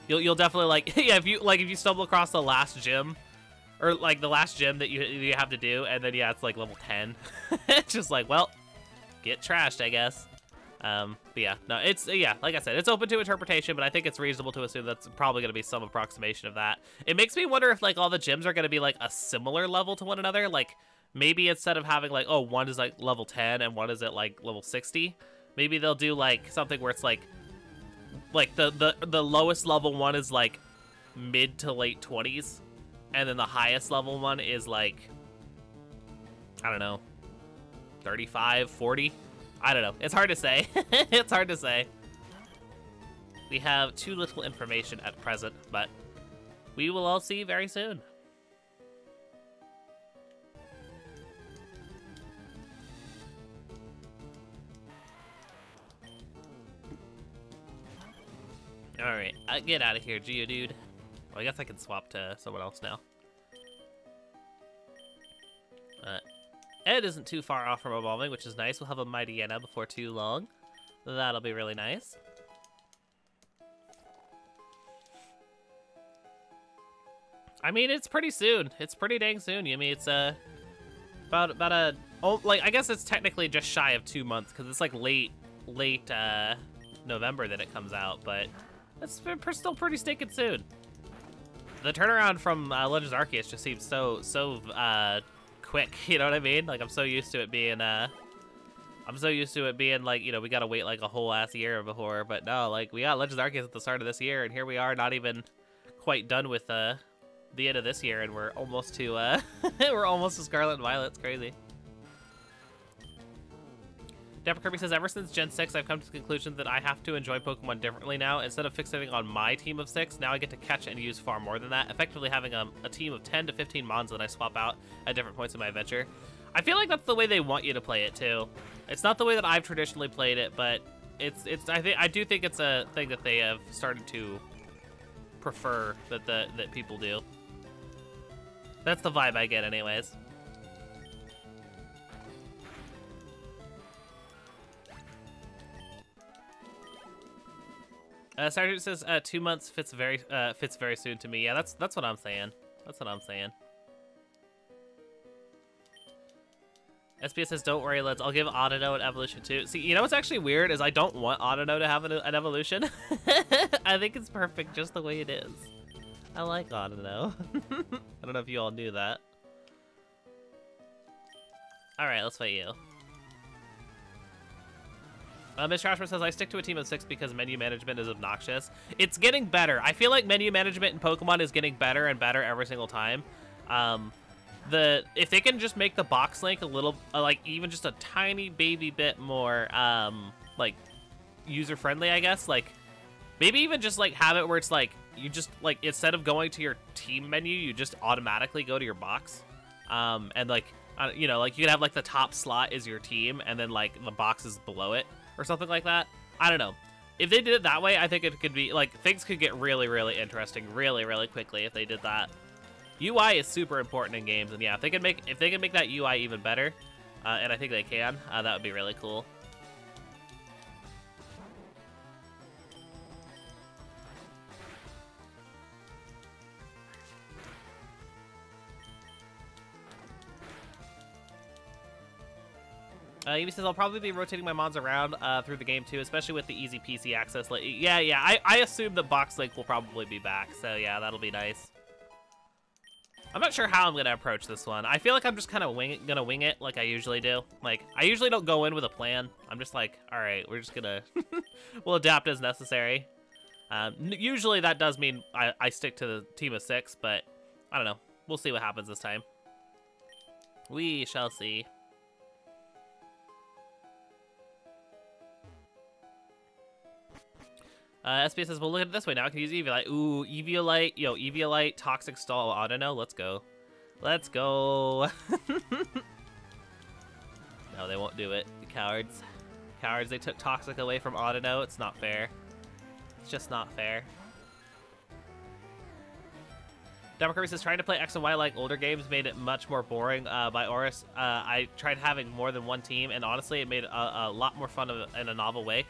you'll definitely like yeah, if you stumble across the last gym. Or, like, the last gym that you have to do, and then, yeah, it's, like, level 10. It's just like, well, get trashed, I guess. But, yeah, no, it's, yeah, like I said, it's open to interpretation, but I think it's reasonable to assume that's probably going to be some approximation of that. It makes me wonder if, like, all the gyms are going to be, like, a similar level to one another. Like, maybe instead of having, like, oh, one is, like, level 10 and one is at, like, level 60, maybe they'll do, like, something where it's, like the lowest level one is, like, mid to late 20s. And then the highest level one is like, I don't know, 35, 40? I don't know. It's hard to say. It's hard to say. We have too little information at present, but we will all see very soon. Alright, get out of here, Geodude. Well, I guess I can swap to someone else now. Ed isn't too far off from evolving, which is nice. We'll have a Mightyena before too long. That'll be really nice. I mean, it's pretty soon. It's pretty dang soon. I mean, it's about a like I guess it's technically just shy of 2 months because it's like late November that it comes out, but it's still pretty stinking soon. The turnaround from Legends Arceus just seems so quick, you know what I mean? Like, I'm so used to it being like, you know, we gotta wait like a whole ass year before, but no, like, we got Legends Arceus at the start of this year, and here we are, not even quite done with the end of this year, and we're almost to we're almost to Scarlet and Violet. It's crazy. Dapper Kirby says, ever since Gen 6, I've come to the conclusion that I have to enjoy Pokemon differently now. Instead of fixating on my team of 6, now I get to catch and use far more than that, effectively having a team of 10 to 15 Mons that I swap out at different points in my adventure. I feel like that's the way they want you to play it, too. It's not the way that I've traditionally played it, but I do think it's a thing that they have started to prefer that people do. That's the vibe I get anyways. Sergeant says 2 months fits very soon to me. Yeah, that's what I'm saying. That's what I'm saying. SBS says, don't worry, lads. I'll give Audino an evolution too. See, you know what's actually weird is I don't want Audino to have an evolution. I think it's perfect just the way it is. I like Audino. I don't know if you all knew that. All right, let's fight you. Ms. Trashman says, I stick to a team of 6 because menu management is obnoxious. It's getting better. I feel like menu management in Pokemon is getting better and better every single time. If they can just make the box link a little, like, even just a tiny baby bit more, like, user-friendly, I guess. Like, maybe even just, like, have it where it's, like, you just, like, instead of going to your team menu, you just automatically go to your box. And, like, you know, like, you could have, like, the top slot is your team, and then, like, the box is below it. Or something like that. I don't know. If they did it that way, I think it could be, like, things could get really, really interesting really, really quickly if they did that. UI is super important in games, and yeah, if they can make that UI even better, and I think they can, that would be really cool. Amy says, I'll probably be rotating my Mons around through the game, too, especially with the easy PC access. Yeah, I assume the box link will probably be back, so yeah, that'll be nice. I'm not sure how I'm going to approach this one. I feel like I'm just kind of gonna wing it like I usually do. Like, I usually don't go in with a plan. I'm just like, all right, we're just gonna... we'll adapt as necessary. Usually that does mean I stick to the team of 6, but I don't know. We'll see what happens this time. We shall see. SBS says, well, look at it this way now. I can use Eviolite. Ooh, Eviolite. Yo, Eviolite, Toxic Stall, Audino. Let's go. Let's go. No, they won't do it. The cowards. Cowards, they took Toxic away from Audino. It's not fair. It's just not fair. Democracy says, trying to play X and Y like older games made it much more boring. By Oris, I tried having more than one team, and honestly, it made a lot more fun in a novel way.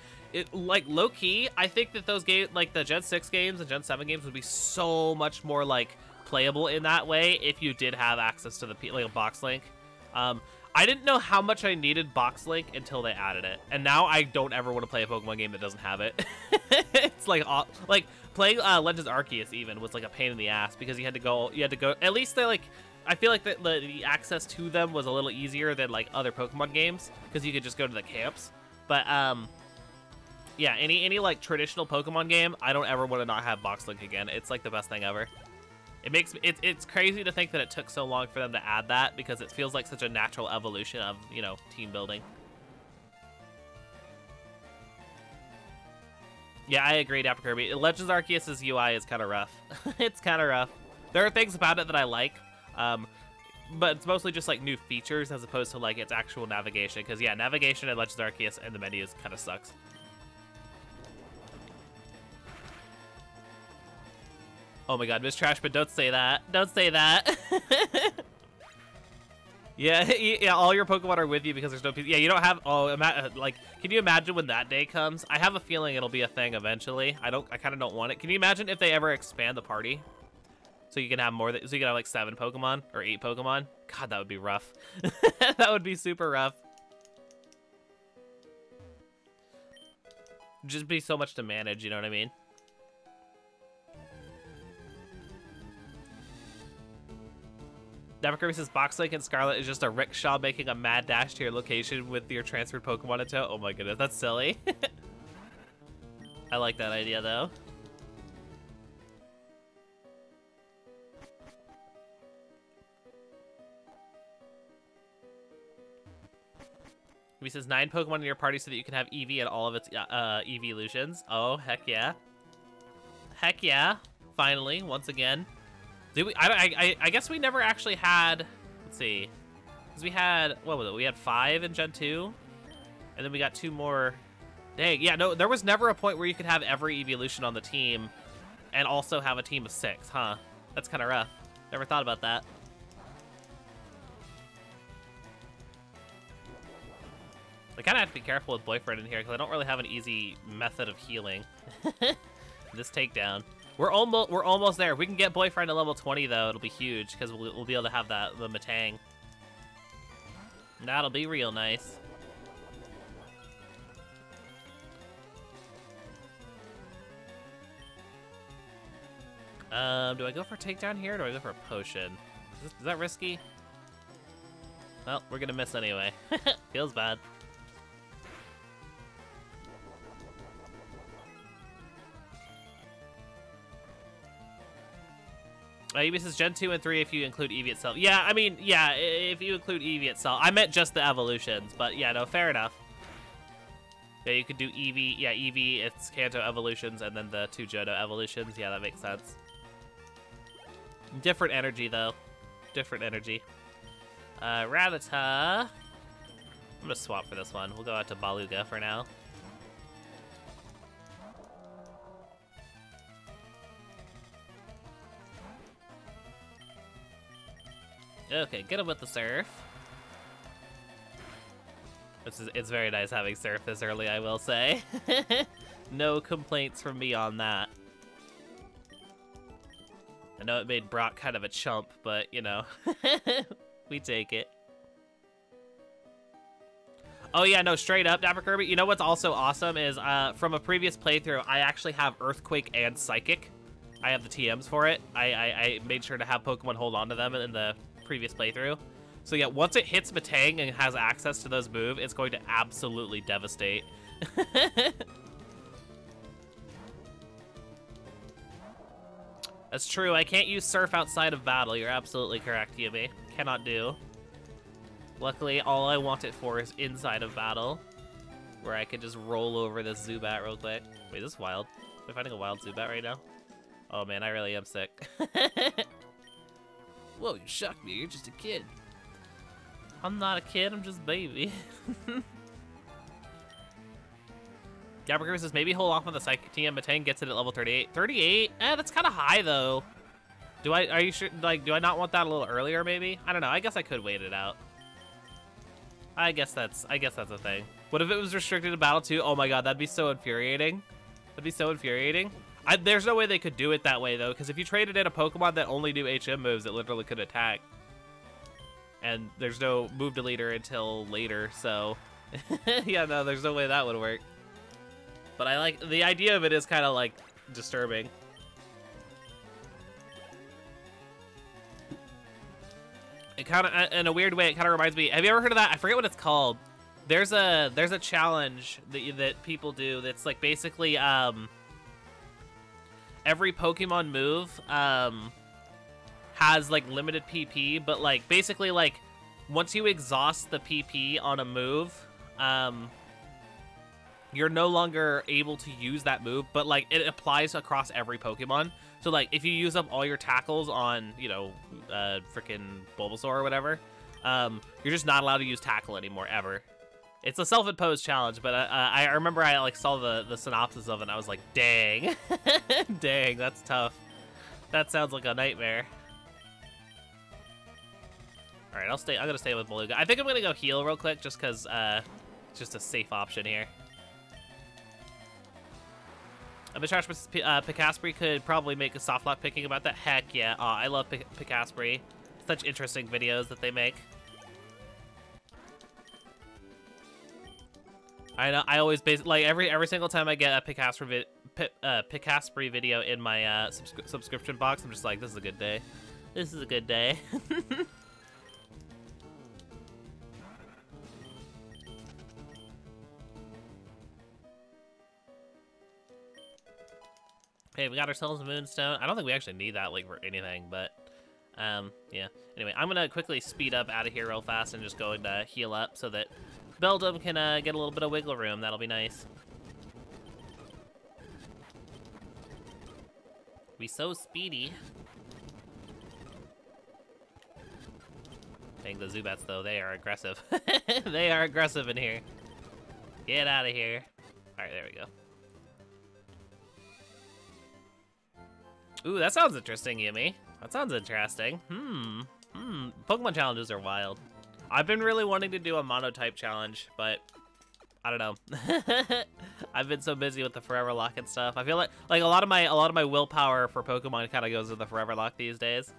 Like, low-key, I think that those games, like the Gen 6 games and Gen 7 games, would be so much more, like, playable in that way if you did have access to the, like, a box link. I didn't know how much I needed box link until they added it, and now I don't ever want to play a Pokemon game that doesn't have it. It's like playing Legends Arceus even was like a pain in the ass because you had to go, at least they, like, I feel like the access to them was a little easier than, like, other Pokemon games because you could just go to the camps. But, yeah, any like traditional Pokemon game, I don't ever want to not have box link again. It's like the best thing ever. It makes it's crazy to think that it took so long for them to add that because it feels like such a natural evolution of, you know, team building. Yeah, I agree, Dapper Kirby. Legends Arceus' UI is kind of rough. It's kind of rough. There are things about it that I like, but it's mostly just like new features as opposed to like its actual navigation. Because yeah, navigation in Legends Arceus and the menus kind of sucks. Oh my god, Miss Trashman, don't say that. Don't say that. Yeah, all your Pokemon are with you because there's no... Yeah, you don't have... Oh, like, can you imagine when that day comes? I have a feeling it'll be a thing eventually. I kind of don't want it. Can you imagine if they ever expand the party? So you can have more... So you can have, like, 7 Pokemon or 8 Pokemon? God, that would be rough. That would be super rough. Just be so much to manage, you know what I mean? Dapper Kirby says, Box Link and Scarlet is just a rickshaw making a mad dash to your location with your transferred Pokemon in tow. Oh my goodness, that's silly. I like that idea, though. He says 9 Pokemon in your party so that you can have Eevee and all of its evolutions. Oh, heck yeah. Heck yeah. Finally, once again. Did we? I guess we never actually had. Let's see. Because we had, what was it? We had 5 in Gen 2. And then we got 2 more. Dang, yeah, no, there was never a point where you could have every evolution on the team and also have a team of 6, huh? That's kind of rough. Never thought about that. I kind of have to be careful with Boyfriend in here because I don't really have an easy method of healing. This takedown. We're almost there. If we can get Boyfriend to level 20 though, it'll be huge because we'll be able to have the Matang. That'll be real nice. Do I go for takedown here or do I go for a potion? Is that risky? Well, we're gonna miss anyway. Feels bad. Eevee says Gen 2 and 3 if you include Eevee itself. Yeah, I mean, yeah, if you include Eevee itself. I meant just the evolutions, but yeah, no, fair enough. Yeah, you could do Eevee, yeah, Eevee, its Kanto evolutions, and then the 2 Johto evolutions. Yeah, that makes sense. Different energy, though. Different energy. Rattata. I'm gonna swap for this one. We'll go out to Baluga for now. Okay, get him with the Surf. It's very nice having Surf this early, I will say. No complaints from me on that. I know it made Brock kind of a chump, but, you know, we take it. Oh, yeah, no, straight up, Dapper Kirby. You know what's also awesome is from a previous playthrough, I actually have Earthquake and Psychic. I have the TMs for it. I made sure to have Pokemon hold on to them in the previous playthrough. So yeah, once it hits Matang and has access to those moves, it's going to absolutely devastate. That's true, I can't use Surf outside of battle. You're absolutely correct, Yumi. Cannot do. Luckily, all I want it for is inside of battle, where I could just roll over this Zubat real quick. Wait, is this wild? Am I finding a wild Zubat right now? Oh man, I really am sick. Whoa, you shocked me. You're just a kid. I'm not a kid, I'm just baby. Gabriel says maybe hold off on the Psychic TM. Matang gets it at level 38. 38? That's kind of high though. Are you sure? Like, do I not want that a little earlier? Maybe. I don't know. I guess I could wait it out. I guess that's a thing. What if it was restricted to battle too? Oh my god, that'd be so infuriating. That'd be so infuriating. There's no way they could do it that way though, because if you traded in a Pokemon that only do HM moves, it literally could attack. And there's no move deleter until later, so yeah, no, there's no way that would work. But I like the idea of it is kind of like disturbing. It kind of, in a weird way, it kind of reminds me. Have you ever heard of that? I forget what it's called. There's a challenge that people do that's like basically every Pokemon move has like limited PP, but like basically like once you exhaust the PP on a move, you're no longer able to use that move, but like it applies across every Pokemon. So like if you use up all your tackles on, you know, freaking Bulbasaur or whatever, you're just not allowed to use tackle anymore ever. It's a self-imposed challenge, but I remember I like saw the synopsis of it and I was like, dang. Dang, that's tough. That sounds like a nightmare. All right, I'm gonna stay with Beluga. I think I'm gonna go heal real quick just because it's just a safe option here. Mitrash vs. Picaspri could probably make a soft lock picking about that. Heck yeah. Oh, I love Picaspri. Such interesting videos that they make. I know. I always like every single time I get a Picaspri video in my subscription box, I'm just like, this is a good day. This is a good day. Hey, we got ourselves a Moonstone. I don't think we actually need that like for anything, but yeah. Anyway, I'm gonna quickly speed up out of here real fast and just go and heal up so that Beldum can get a little bit of wiggle room. That'll be nice. Be so speedy. Dang, the Zubats, though, they are aggressive. They are aggressive in here. Get out of here. All right, there we go. Ooh, that sounds interesting, Yumi. That sounds interesting. Pokemon challenges are wild. I've been really wanting to do a monotype challenge, but I don't know. I've been so busy with the Foreverlocke and stuff. I feel like a lot of my willpower for Pokemon kind of goes to the Foreverlocke these days.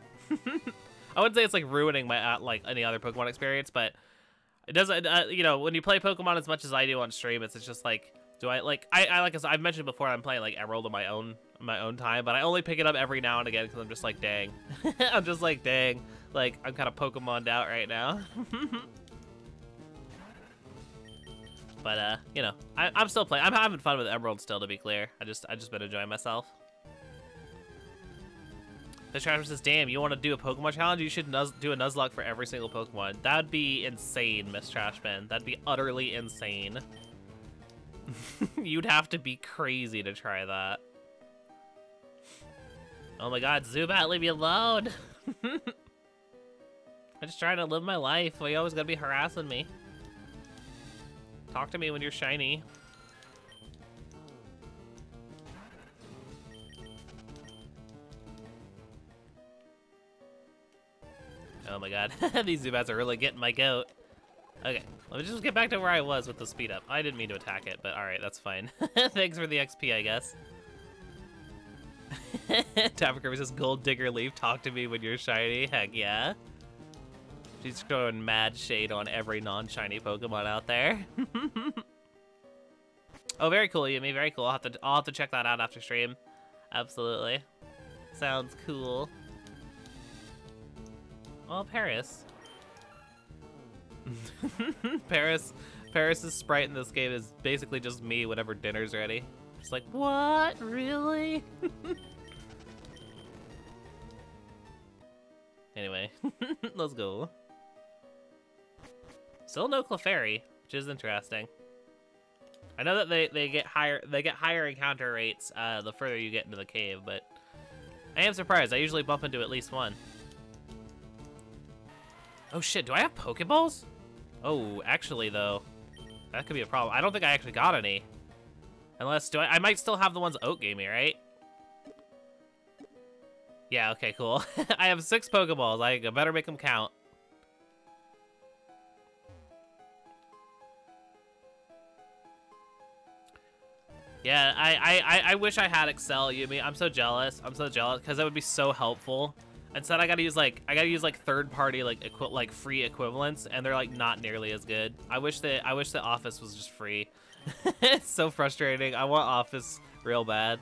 I wouldn't say it's like ruining my like any other Pokemon experience, but it doesn't. You know, when you play Pokemon as much as I do on stream, it's just like, do I like I've mentioned before, I'm playing like Emerald on my own time, but I only pick it up every now and again because I'm just like, dang. I'm just like, dang. Like, I'm kind of Pokemoned out right now. But you know, I'm still playing. I'm having fun with Emerald still, to be clear. I just been enjoying myself. The Trashman says, damn, you want to do a Pokemon challenge? You should do a Nuzlocke for every single Pokemon. That'd be insane, Miss Trashman. That'd be utterly insane. You'd have to be crazy to try that. Oh my god, Zubat, leave me alone! I'm just trying to live my life. Why you always gotta be harassing me? Talk to me when you're shiny. Oh my god, these Zubats are really getting my goat. Okay, let me just get back to where I was with the speed up. I didn't mean to attack it, but alright, that's fine. Thanks for the XP, I guess. Tapper says, Gold Digger Leaf, talk to me when you're shiny. Heck yeah. She's throwing mad shade on every non-shiny Pokemon out there. Oh, very cool, Yumi, very cool. I'll have to check that out after stream. Absolutely. Sounds cool. Oh, Paris. Paris's sprite in this game is basically just me whenever dinner's ready. Just like, what? Really? Anyway, let's go. Still no Clefairy, which is interesting. I know that they get higher encounter rates the further you get into the cave, but I am surprised. I usually bump into at least one. Oh shit, do I have Pokeballs? Oh, actually though, that could be a problem. I don't think I actually got any. Unless, I might still have the ones Oak gave me, right? Yeah, okay, cool. I have 6 Pokeballs. I better make them count. Yeah, I wish I had Excel, Yumi. I'm so jealous. I'm so jealous because that would be so helpful. Instead, I gotta use like third-party like free equivalents, and they're like not nearly as good. I wish the Office was just free. It's so frustrating. I want Office real bad,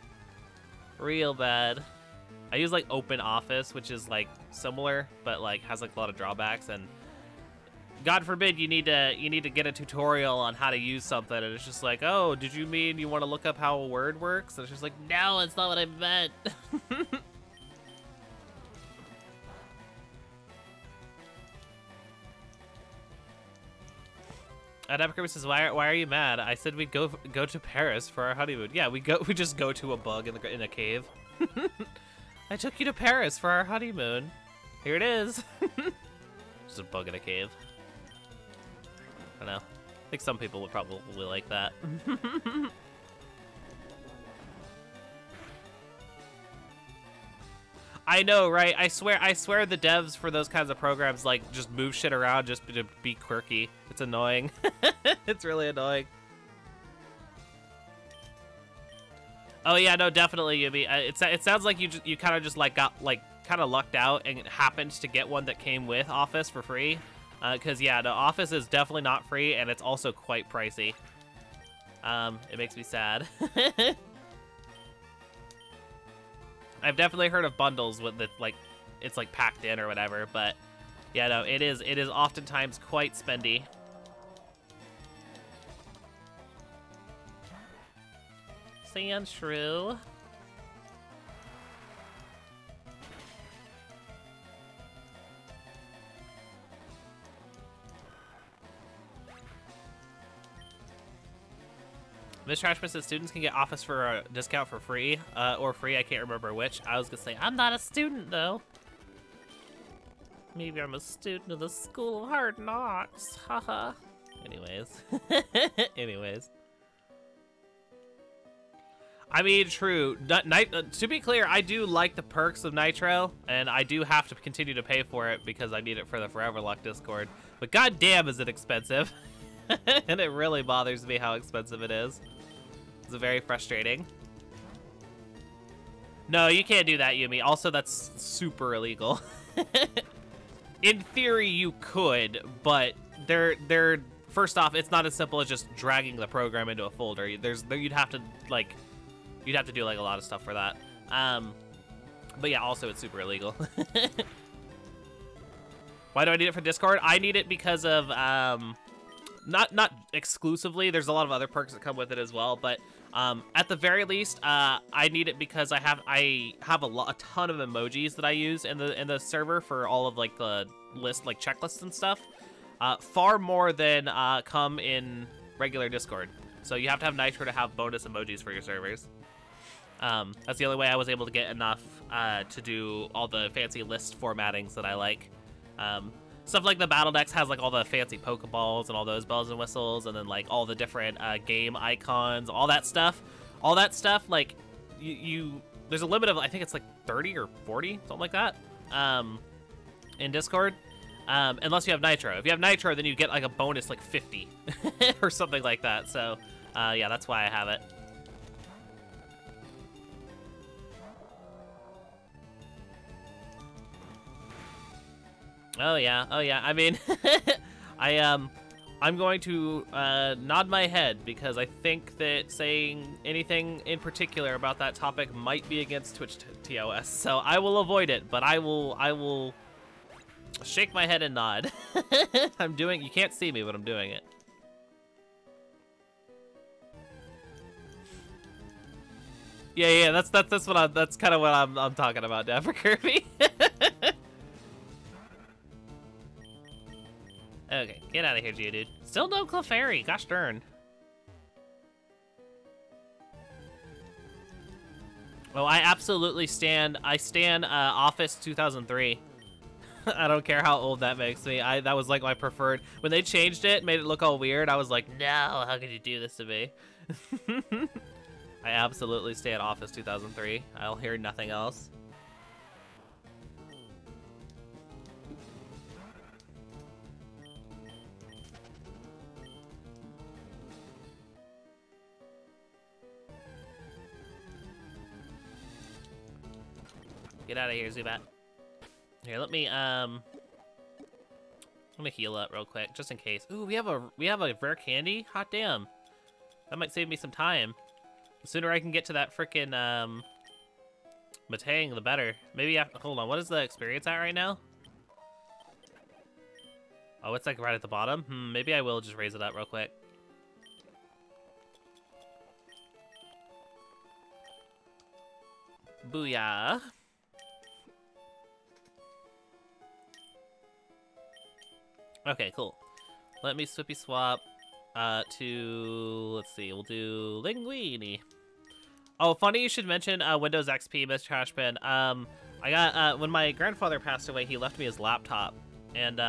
real bad. I use like Open Office, which is like similar, but like has like a lot of drawbacks. And God forbid you need to get a tutorial on how to use something, and it's just like, oh, did you mean you want to look up how a word works? And it's just like, no, it's not what I meant. Adapker says, why are you mad? I said we'd go to Paris for our honeymoon. Yeah, we just go to a bug in a cave. I took you to Paris for our honeymoon. Here it is. Just a bug in a cave. I don't know. I think some people would probably like that. I know, right? I swear the devs for those kinds of programs like just move shit around just to be quirky. It's annoying. It's really annoying. Oh yeah, no, definitely, Yumi. It sounds like you kind of just like got kind of lucked out and happened to get one that came with Office for free. Cause yeah, the Office is definitely not free, and it's also quite pricey. It makes me sad. I've definitely heard of bundles with the it's like packed in or whatever, but yeah, no, it is oftentimes quite spendy. Sandshrew. Miss Trashman says students can get Office for a discount for free, or free. I can't remember which. I was gonna say I'm not a student though. Maybe I'm a student of the School of Hard Knocks. Haha. Anyways. Anyways. I mean, true. To be clear, I do like the perks of Nitro, and I do have to continue to pay for it because I need it for the Foreverlocke Discord. But goddamn, is it expensive? And it really bothers me how expensive it is. It's very frustrating. No, you can't do that, Yumi. Also, that's super illegal. In theory, you could, but they're first off, it's not as simple as just dragging the program into a folder. You'd have to do like a lot of stuff for that. But yeah, also it's super illegal. Why do I need it for Discord? I need it because of not exclusively. There's a lot of other perks that come with it as well, but at the very least, I need it because I have a ton of emojis that I use in the server for all of like the list, like checklists and stuff. Far more than come in regular Discord. So you have to have Nitro to have bonus emojis for your servers. That's the only way I was able to get enough to do all the fancy list formattings that I like. Stuff like the Battle Dex has like all the fancy Pokeballs and all those bells and whistles, and then like all the different game icons, all that stuff. All that stuff, like there's a limit of, I think it's like 30 or 40, something like that, in Discord. Unless you have Nitro. If you have Nitro, then you get like a bonus like 50 or something like that. So yeah, that's why I have it. Oh yeah, I mean, I'm going to nod my head because I think that saying anything in particular about that topic might be against Twitch TOS. So I will avoid it, but I will shake my head and nod. You can't see me, but I'm doing it. Yeah, that's kind of what I'm talking about, Dapper Kirby. Okay, get out of here, Geodude. Still no Clefairy, gosh darn. Oh, I absolutely stand Office 2003. I don't care how old that makes me. That was like my preferred. When they changed it, made it look all weird, I was like, no, how could you do this to me? I absolutely stand Office 2003. I'll hear nothing else. Get out of here, Zubat. Here, let me heal up real quick, just in case. Ooh, we have a rare candy? Hot damn. That might save me some time. The sooner I can get to that frickin' Matang, the better. Maybe hold on, what is the experience at right now? Oh, it's like right at the bottom? Maybe I will just raise it up real quick. Booyah. Okay, cool. Let me swippy swap to, let's see, we'll do Linguini. Oh, funny you should mention Windows XP, Miss Trashman. I got, when my grandfather passed away, he left me his laptop, and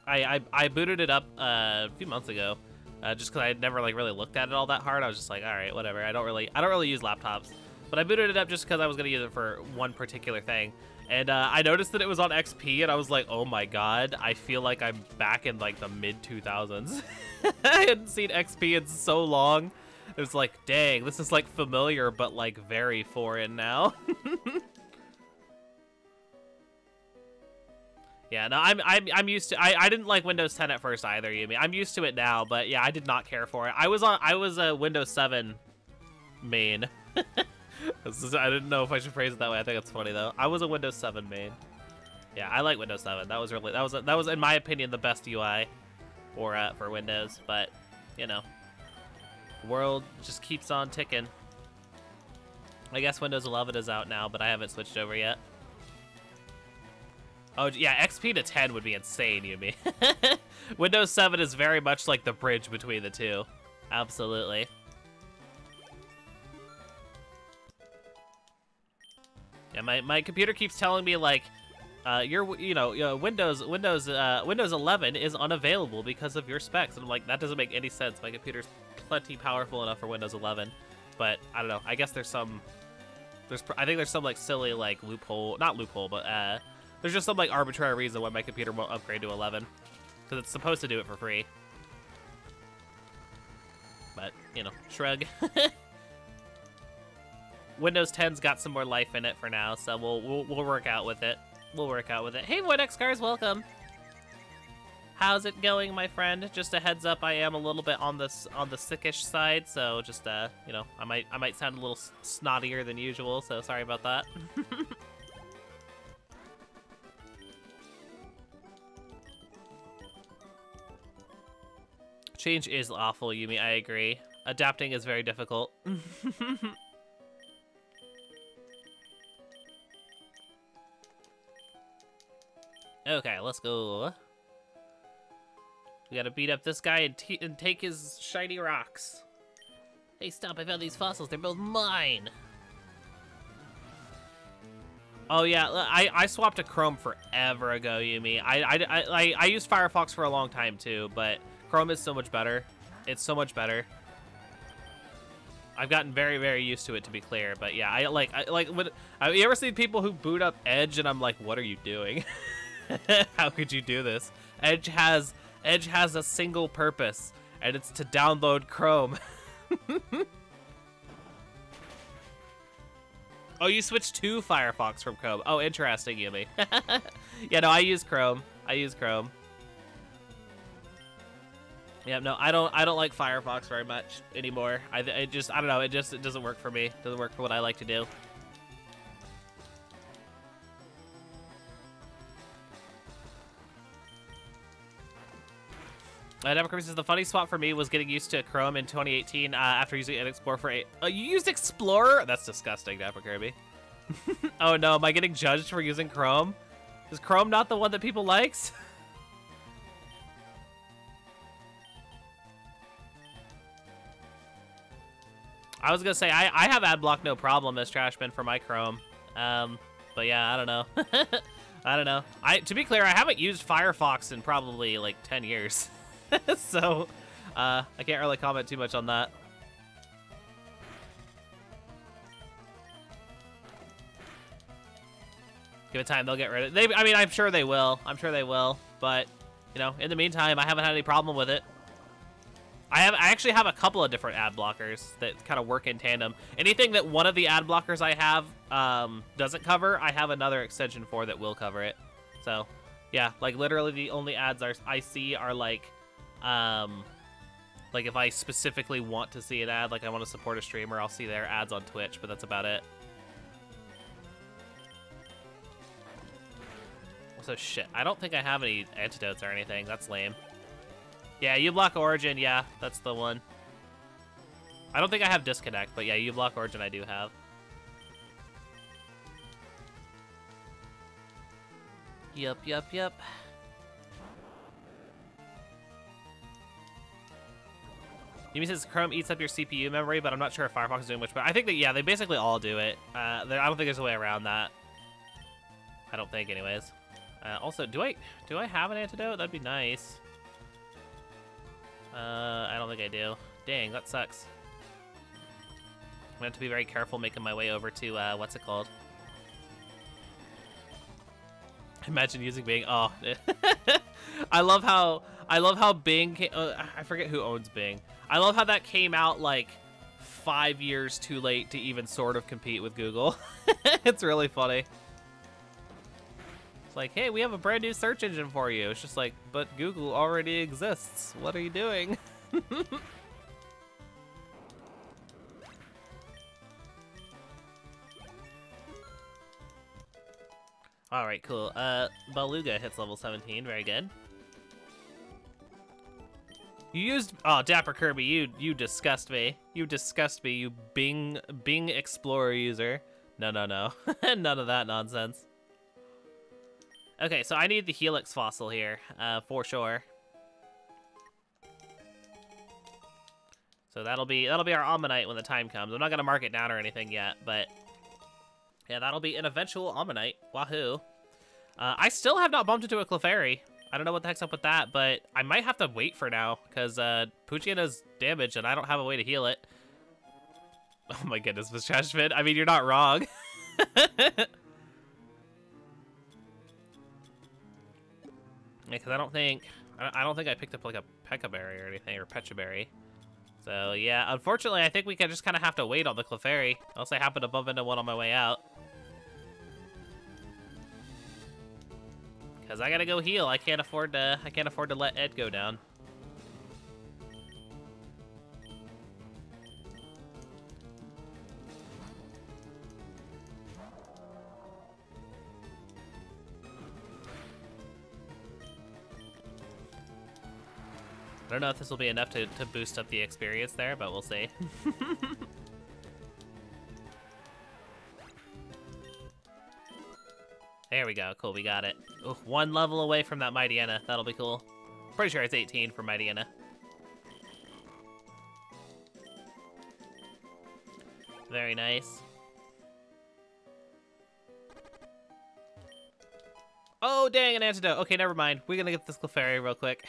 I booted it up a few months ago, just because I had never like really looked at it all that hard. I was just like, all right, whatever. I don't really use laptops, but I booted it up just because I was gonna use it for one particular thing. And I noticed that it was on XP, and I was like, oh my god, I feel like I'm back in like the mid-2000s. I hadn't seen XP in so long. It was like, dang, this is like familiar, but like very foreign now. Yeah, no, I'm used to. I didn't like Windows 10 at first either. Yumi. I'm used to it now, but yeah, I did not care for it. I was a Windows 7 main. I didn't know if I should phrase it that way. I think it's funny though. I was a Windows 7 main. Yeah, I like Windows 7. That was in my opinion the best UI for Windows. But you know, the world just keeps on ticking. I guess Windows 11 is out now, but I haven't switched over yet. Oh yeah, XP to 10 would be insane, Yumi. Windows 7 is very much like the bridge between the two. Absolutely. Yeah, my computer keeps telling me like, Windows 11 is unavailable because of your specs, and I'm like, that doesn't make any sense. My computer's plenty powerful enough for Windows 11, but I don't know. I guess I think there's some like silly like loophole, not loophole, but there's just some like arbitrary reason why my computer won't upgrade to 11, because it's supposed to do it for free. But shrug. Windows 10's got some more life in it for now, so we'll work out with it. We'll work out with it. Hey, Voidex Cars, welcome. How's it going, my friend? Just a heads up, I am a little bit on the sickish side, so just I might sound a little snottier than usual, so sorry about that. Change is awful, Yumi. I agree. Adapting is very difficult. Okay, let's go. We gotta beat up this guy and take his shiny rocks. Hey, stop, I found these fossils. They're both mine. Oh, yeah, I swapped to Chrome forever ago, Yumi. I used Firefox for a long time, too, but Chrome is so much better. It's so much better. I've gotten very, very used to it, to be clear, but yeah, you ever see people who boot up Edge, and I'm like, what are you doing? How could you do this? Edge has a single purpose, and it's to download Chrome. Oh, you switched to Firefox from Chrome. Oh, interesting, Yumi. Yeah, no, I use Chrome. Yeah, no, I don't like Firefox very much anymore. I don't know. It doesn't work for me. It doesn't work for what I like to do. Democracy says the funny spot for me was getting used to Chrome in 2018 after using Explorer for 8. You used Explorer? That's disgusting, Dapper Kirby. Oh no, am I getting judged for using Chrome? Is Chrome not the one that people likes? I was gonna say I have ad block no problem as Trashman for my Chrome, but yeah, I don't know. I don't know. To be clear, I haven't used Firefox in probably like 10 years. So, I can't really comment too much on that. Give it time, they'll get rid of it. I mean, I'm sure they will. I'm sure they will. But, in the meantime, I haven't had any problem with it. I actually have a couple of different ad blockers that kind of work in tandem. Anything that one of the ad blockers I have doesn't cover, I have another extension for that will cover it. So, yeah, like literally the only ads I see are like if I specifically want to see an ad, like I want to support a streamer, I'll see their ads on Twitch, but that's about it. So shit, I don't think I have any antidotes or anything. That's lame. Yeah, U-Block Origin, yeah, that's the one. I don't think I have Disconnect, but yeah, U-Block Origin I do have. Yup. Yumi says Chrome eats up your CPU memory, but I'm not sure if Firefox is doing much better. I think that, yeah, they basically all do it. I don't think there's a way around that. I don't think, anyways. Also, do I have an antidote? That'd be nice. I don't think I do. Dang, that sucks. I'm gonna have to be very careful making my way over to, what's it called? Imagine using Bing. Oh, I love how Bing came, I forget who owns Bing. I love how that came out like 5 years too late to even sort of compete with Google. It's really funny. It's like, hey, we have a brand new search engine for you. It's just like, but Google already exists. What are you doing? All right, cool. Beluga hits level 17. Very good. You used... Oh, Dapper Kirby, you disgust me. You disgust me, you Bing Explorer user. No. None of that nonsense. Okay, so I need the Helix fossil here, for sure. So that'll be our Ammonite when the time comes. I'm not gonna mark it down or anything yet, but yeah, that'll be an eventual Ammonite. Wahoo! I still have not bumped into a Clefairy. I don't know what the heck's up with that, but I might have to wait for now because Poochyeno's damaged and I don't have a way to heal it. Oh my goodness, Miss Trashman. I mean, you're not wrong. Because I don't think I picked up like a Peccaberry or anything, or Pechaberry. So yeah, unfortunately, I think we can just kind of have to wait on the Clefairy, unless I happen to bump into one on my way out. Because I gotta go heal. I can't afford to let Ed go down. I don't know if this will be enough to boost up the experience there, but we'll see. There we go. Cool, we got it. Ooh, 1 level away from that Mightyena. That'll be cool. Pretty sure it's 18 for Mightyena. Very nice. Oh, dang, an antidote. Okay, never mind. We're gonna get this Clefairy real quick.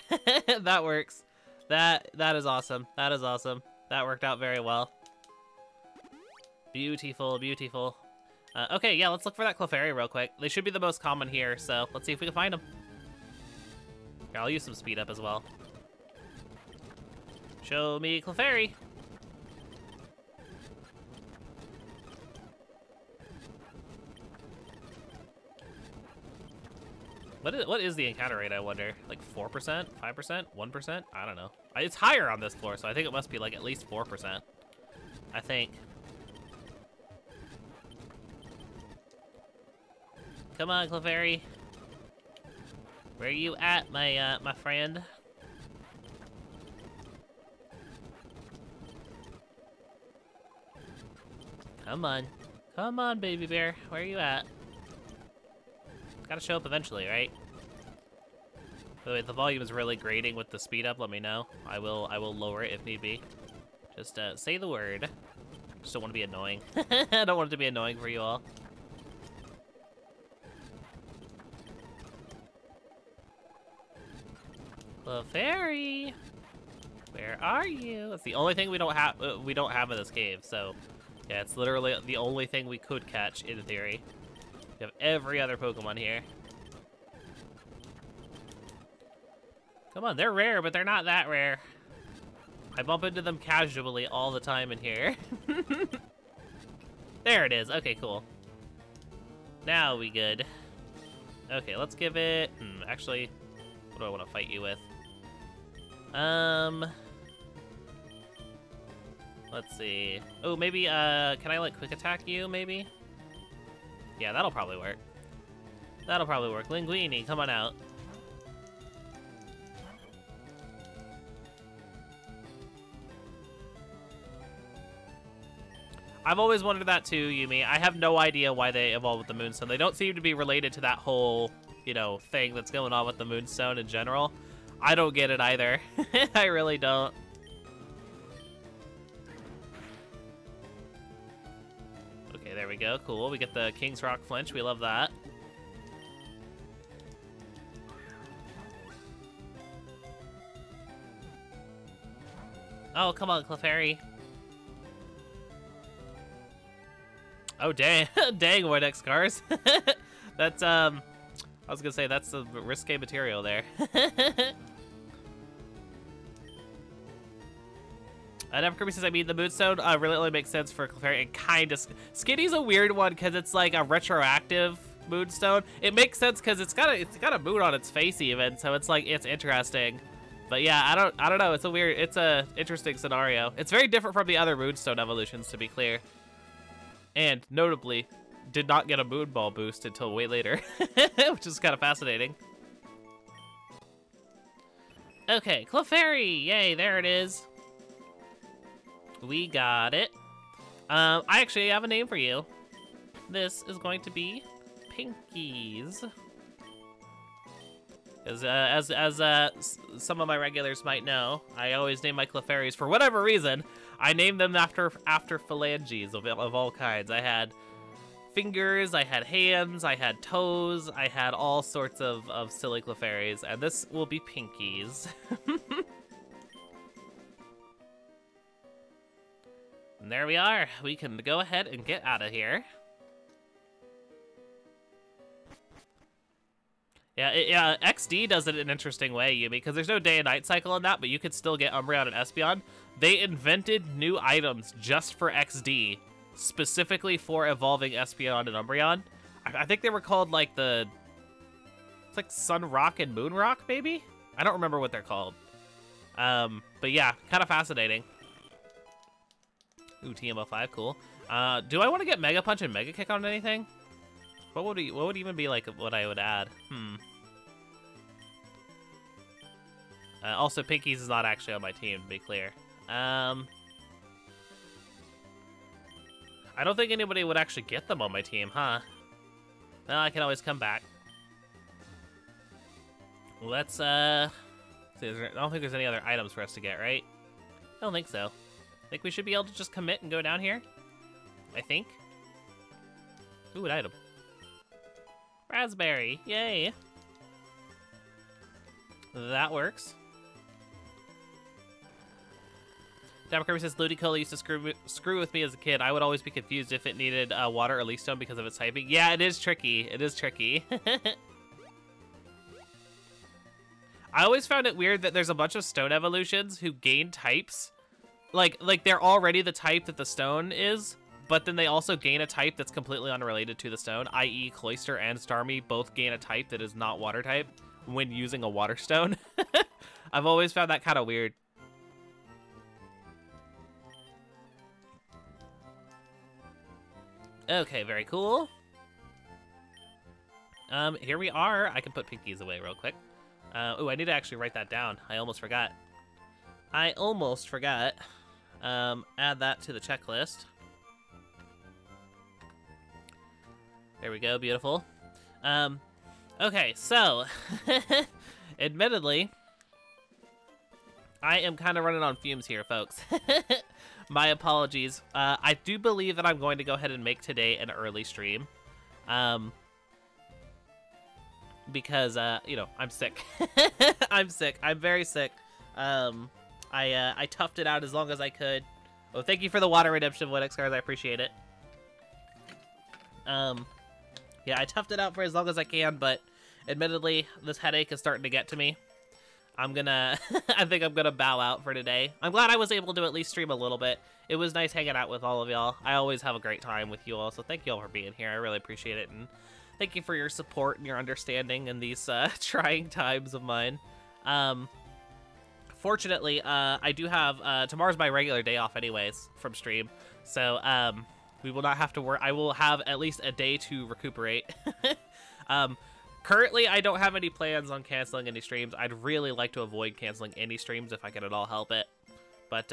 That works. That is awesome. That is awesome. That worked out very well. Beautiful, beautiful. Okay, yeah, let's look for that Clefairy real quick. They should be the most common here, so let's see if we can find them. Here, I'll use some speed up as well. Show me Clefairy. What is the encounter rate, I wonder? Like 4%? 5%? 1%? I don't know. It's higher on this floor, so I think it must be like at least 4%. I think. Come on, Clefairy. Where are you at, my friend? Come on. Come on, baby bear. Where are you at? Gotta show up eventually, right? By the way, the volume is really grating with the speed up. Let me know. I will lower it if need be. Just say the word. Just don't want to be annoying. I don't want it to be annoying for you all. Clefairy, where are you? That's the only thing we don't have. We don't have in this cave. So, yeah, it's literally the only thing we could catch in theory. We have every other Pokemon here. Come on, they're rare, but they're not that rare. I bump into them casually all the time in here. There it is. Okay, cool. Now we good. Okay, let's give it... actually, what do I want to fight you with? Let's see. Oh, maybe, can I, like, quick attack you, maybe? Yeah, that'll probably work. That'll probably work. Linguini, come on out. I've always wondered that too, Yumi. I have no idea why they evolved with the Moonstone. They don't seem to be related to that whole, you know, thing that's going on with the Moonstone in general. I don't get it either. I really don't. Okay, there we go. Cool. We get the King's Rock Flinch. We love that. Oh, come on, Clefairy. Oh, dang. Dang, Vortex Cars. That's, I was gonna say, that's the risque material there. Kirby says, I mean, the Moonstone really only makes sense for Clefairy. And kind of... Skinny's a weird one because it's like a retroactive Moonstone. It makes sense because it's got a moon on its face even, so it's like, it's interesting. But yeah, I don't know. It's a interesting scenario. It's very different from the other Moonstone evolutions, to be clear. And notably, did not get a Moonball boost until way later, which is kind of fascinating. Okay, Clefairy, yay, there it is. We got it. I actually have a name for you. This is going to be Pinkies. Some of my regulars might know, I always name my Clefairies for whatever reason. I named them after phalanges of all kinds. I had fingers, I had hands, I had toes, I had all sorts of silly Clefairies, and this will be Pinkies. And there we are. We can go ahead and get out of here. Yeah, XD does it in an interesting way, Yumi, because there's no day and night cycle in that, but you could still get Umbreon and Espeon. They invented new items just for XD, specifically for evolving Espeon and Umbreon. I think they were called, like, it's like Sun Rock and Moon Rock, maybe? I don't remember what they're called. But yeah, kind of fascinating. Ooh, TMO5, cool. Do I want to get Mega Punch and Mega Kick on anything? What would even be like what I would add? Also, Pinkies is not actually on my team, to be clear. I don't think anybody would actually get them on my team, huh? Well, I can always come back. Let's, see, I don't think there's any other items for us to get, right? I don't think so. I think we should be able to just commit and go down here. I think. Ooh, an item. Raspberry, yay! That works. Dabber Kirby says, Ludicolo used to screw with me as a kid. I would always be confused if it needed water or leaf stone because of its typing. Yeah, it is tricky. It is tricky. I always found it weird that there's a bunch of stone evolutions who gain types. Like they're already the type that the stone is, but then they also gain a type that's completely unrelated to the stone, i.e. Cloyster and Starmie both gain a type that is not water type when using a water stone. I've always found that kind of weird. Okay, very cool. Here we are. I can put Pinkies away real quick. Oh, I need to actually write that down. I almost forgot. Add that to the checklist. There we go, beautiful. Okay, so, admittedly, I am kind of running on fumes here, folks. My apologies. I do believe that I'm going to go ahead and make today an early stream. Because, you know, I'm sick. I'm sick. I'm very sick. I toughed it out as long as I could. Oh, thank you for the water redemption, Woodexcars. I appreciate it. Yeah, I toughed it out for as long as I can, but admittedly, this headache is starting to get to me. I'm gonna, I think I'm gonna bow out for today. I'm glad I was able to at least stream a little bit. It was nice hanging out with all of y'all. I always have a great time with you all, so thank you all for being here. I really appreciate it, and thank you for your support and your understanding in these trying times of mine. Fortunately, I do have, tomorrow's my regular day off anyways from stream, so we will not have to work. I will have at least a day to recuperate. Currently, I don't have any plans on canceling any streams. I'd really like to avoid canceling any streams if I can at all help it. But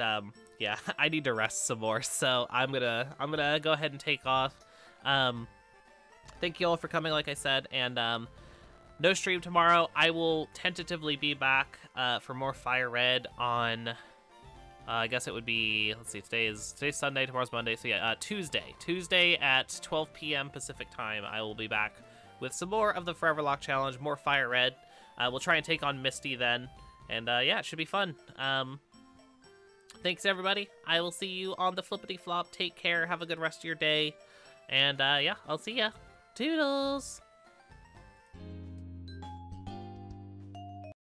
yeah, I need to rest some more, so I'm gonna go ahead and take off. Thank you all for coming, like I said, and no stream tomorrow. I will tentatively be back for more Fire Red on. I guess it would be, let's see, today's Sunday, tomorrow's Monday, so yeah, Tuesday at 12 p.m. Pacific time. I will be back with some more of the Foreverlocke challenge, more Fire Red. We'll try and take on Misty then, and yeah, it should be fun. Thanks everybody. I will see you on the flippity flop. Take care. Have a good rest of your day, and yeah, I'll see ya. Toodles.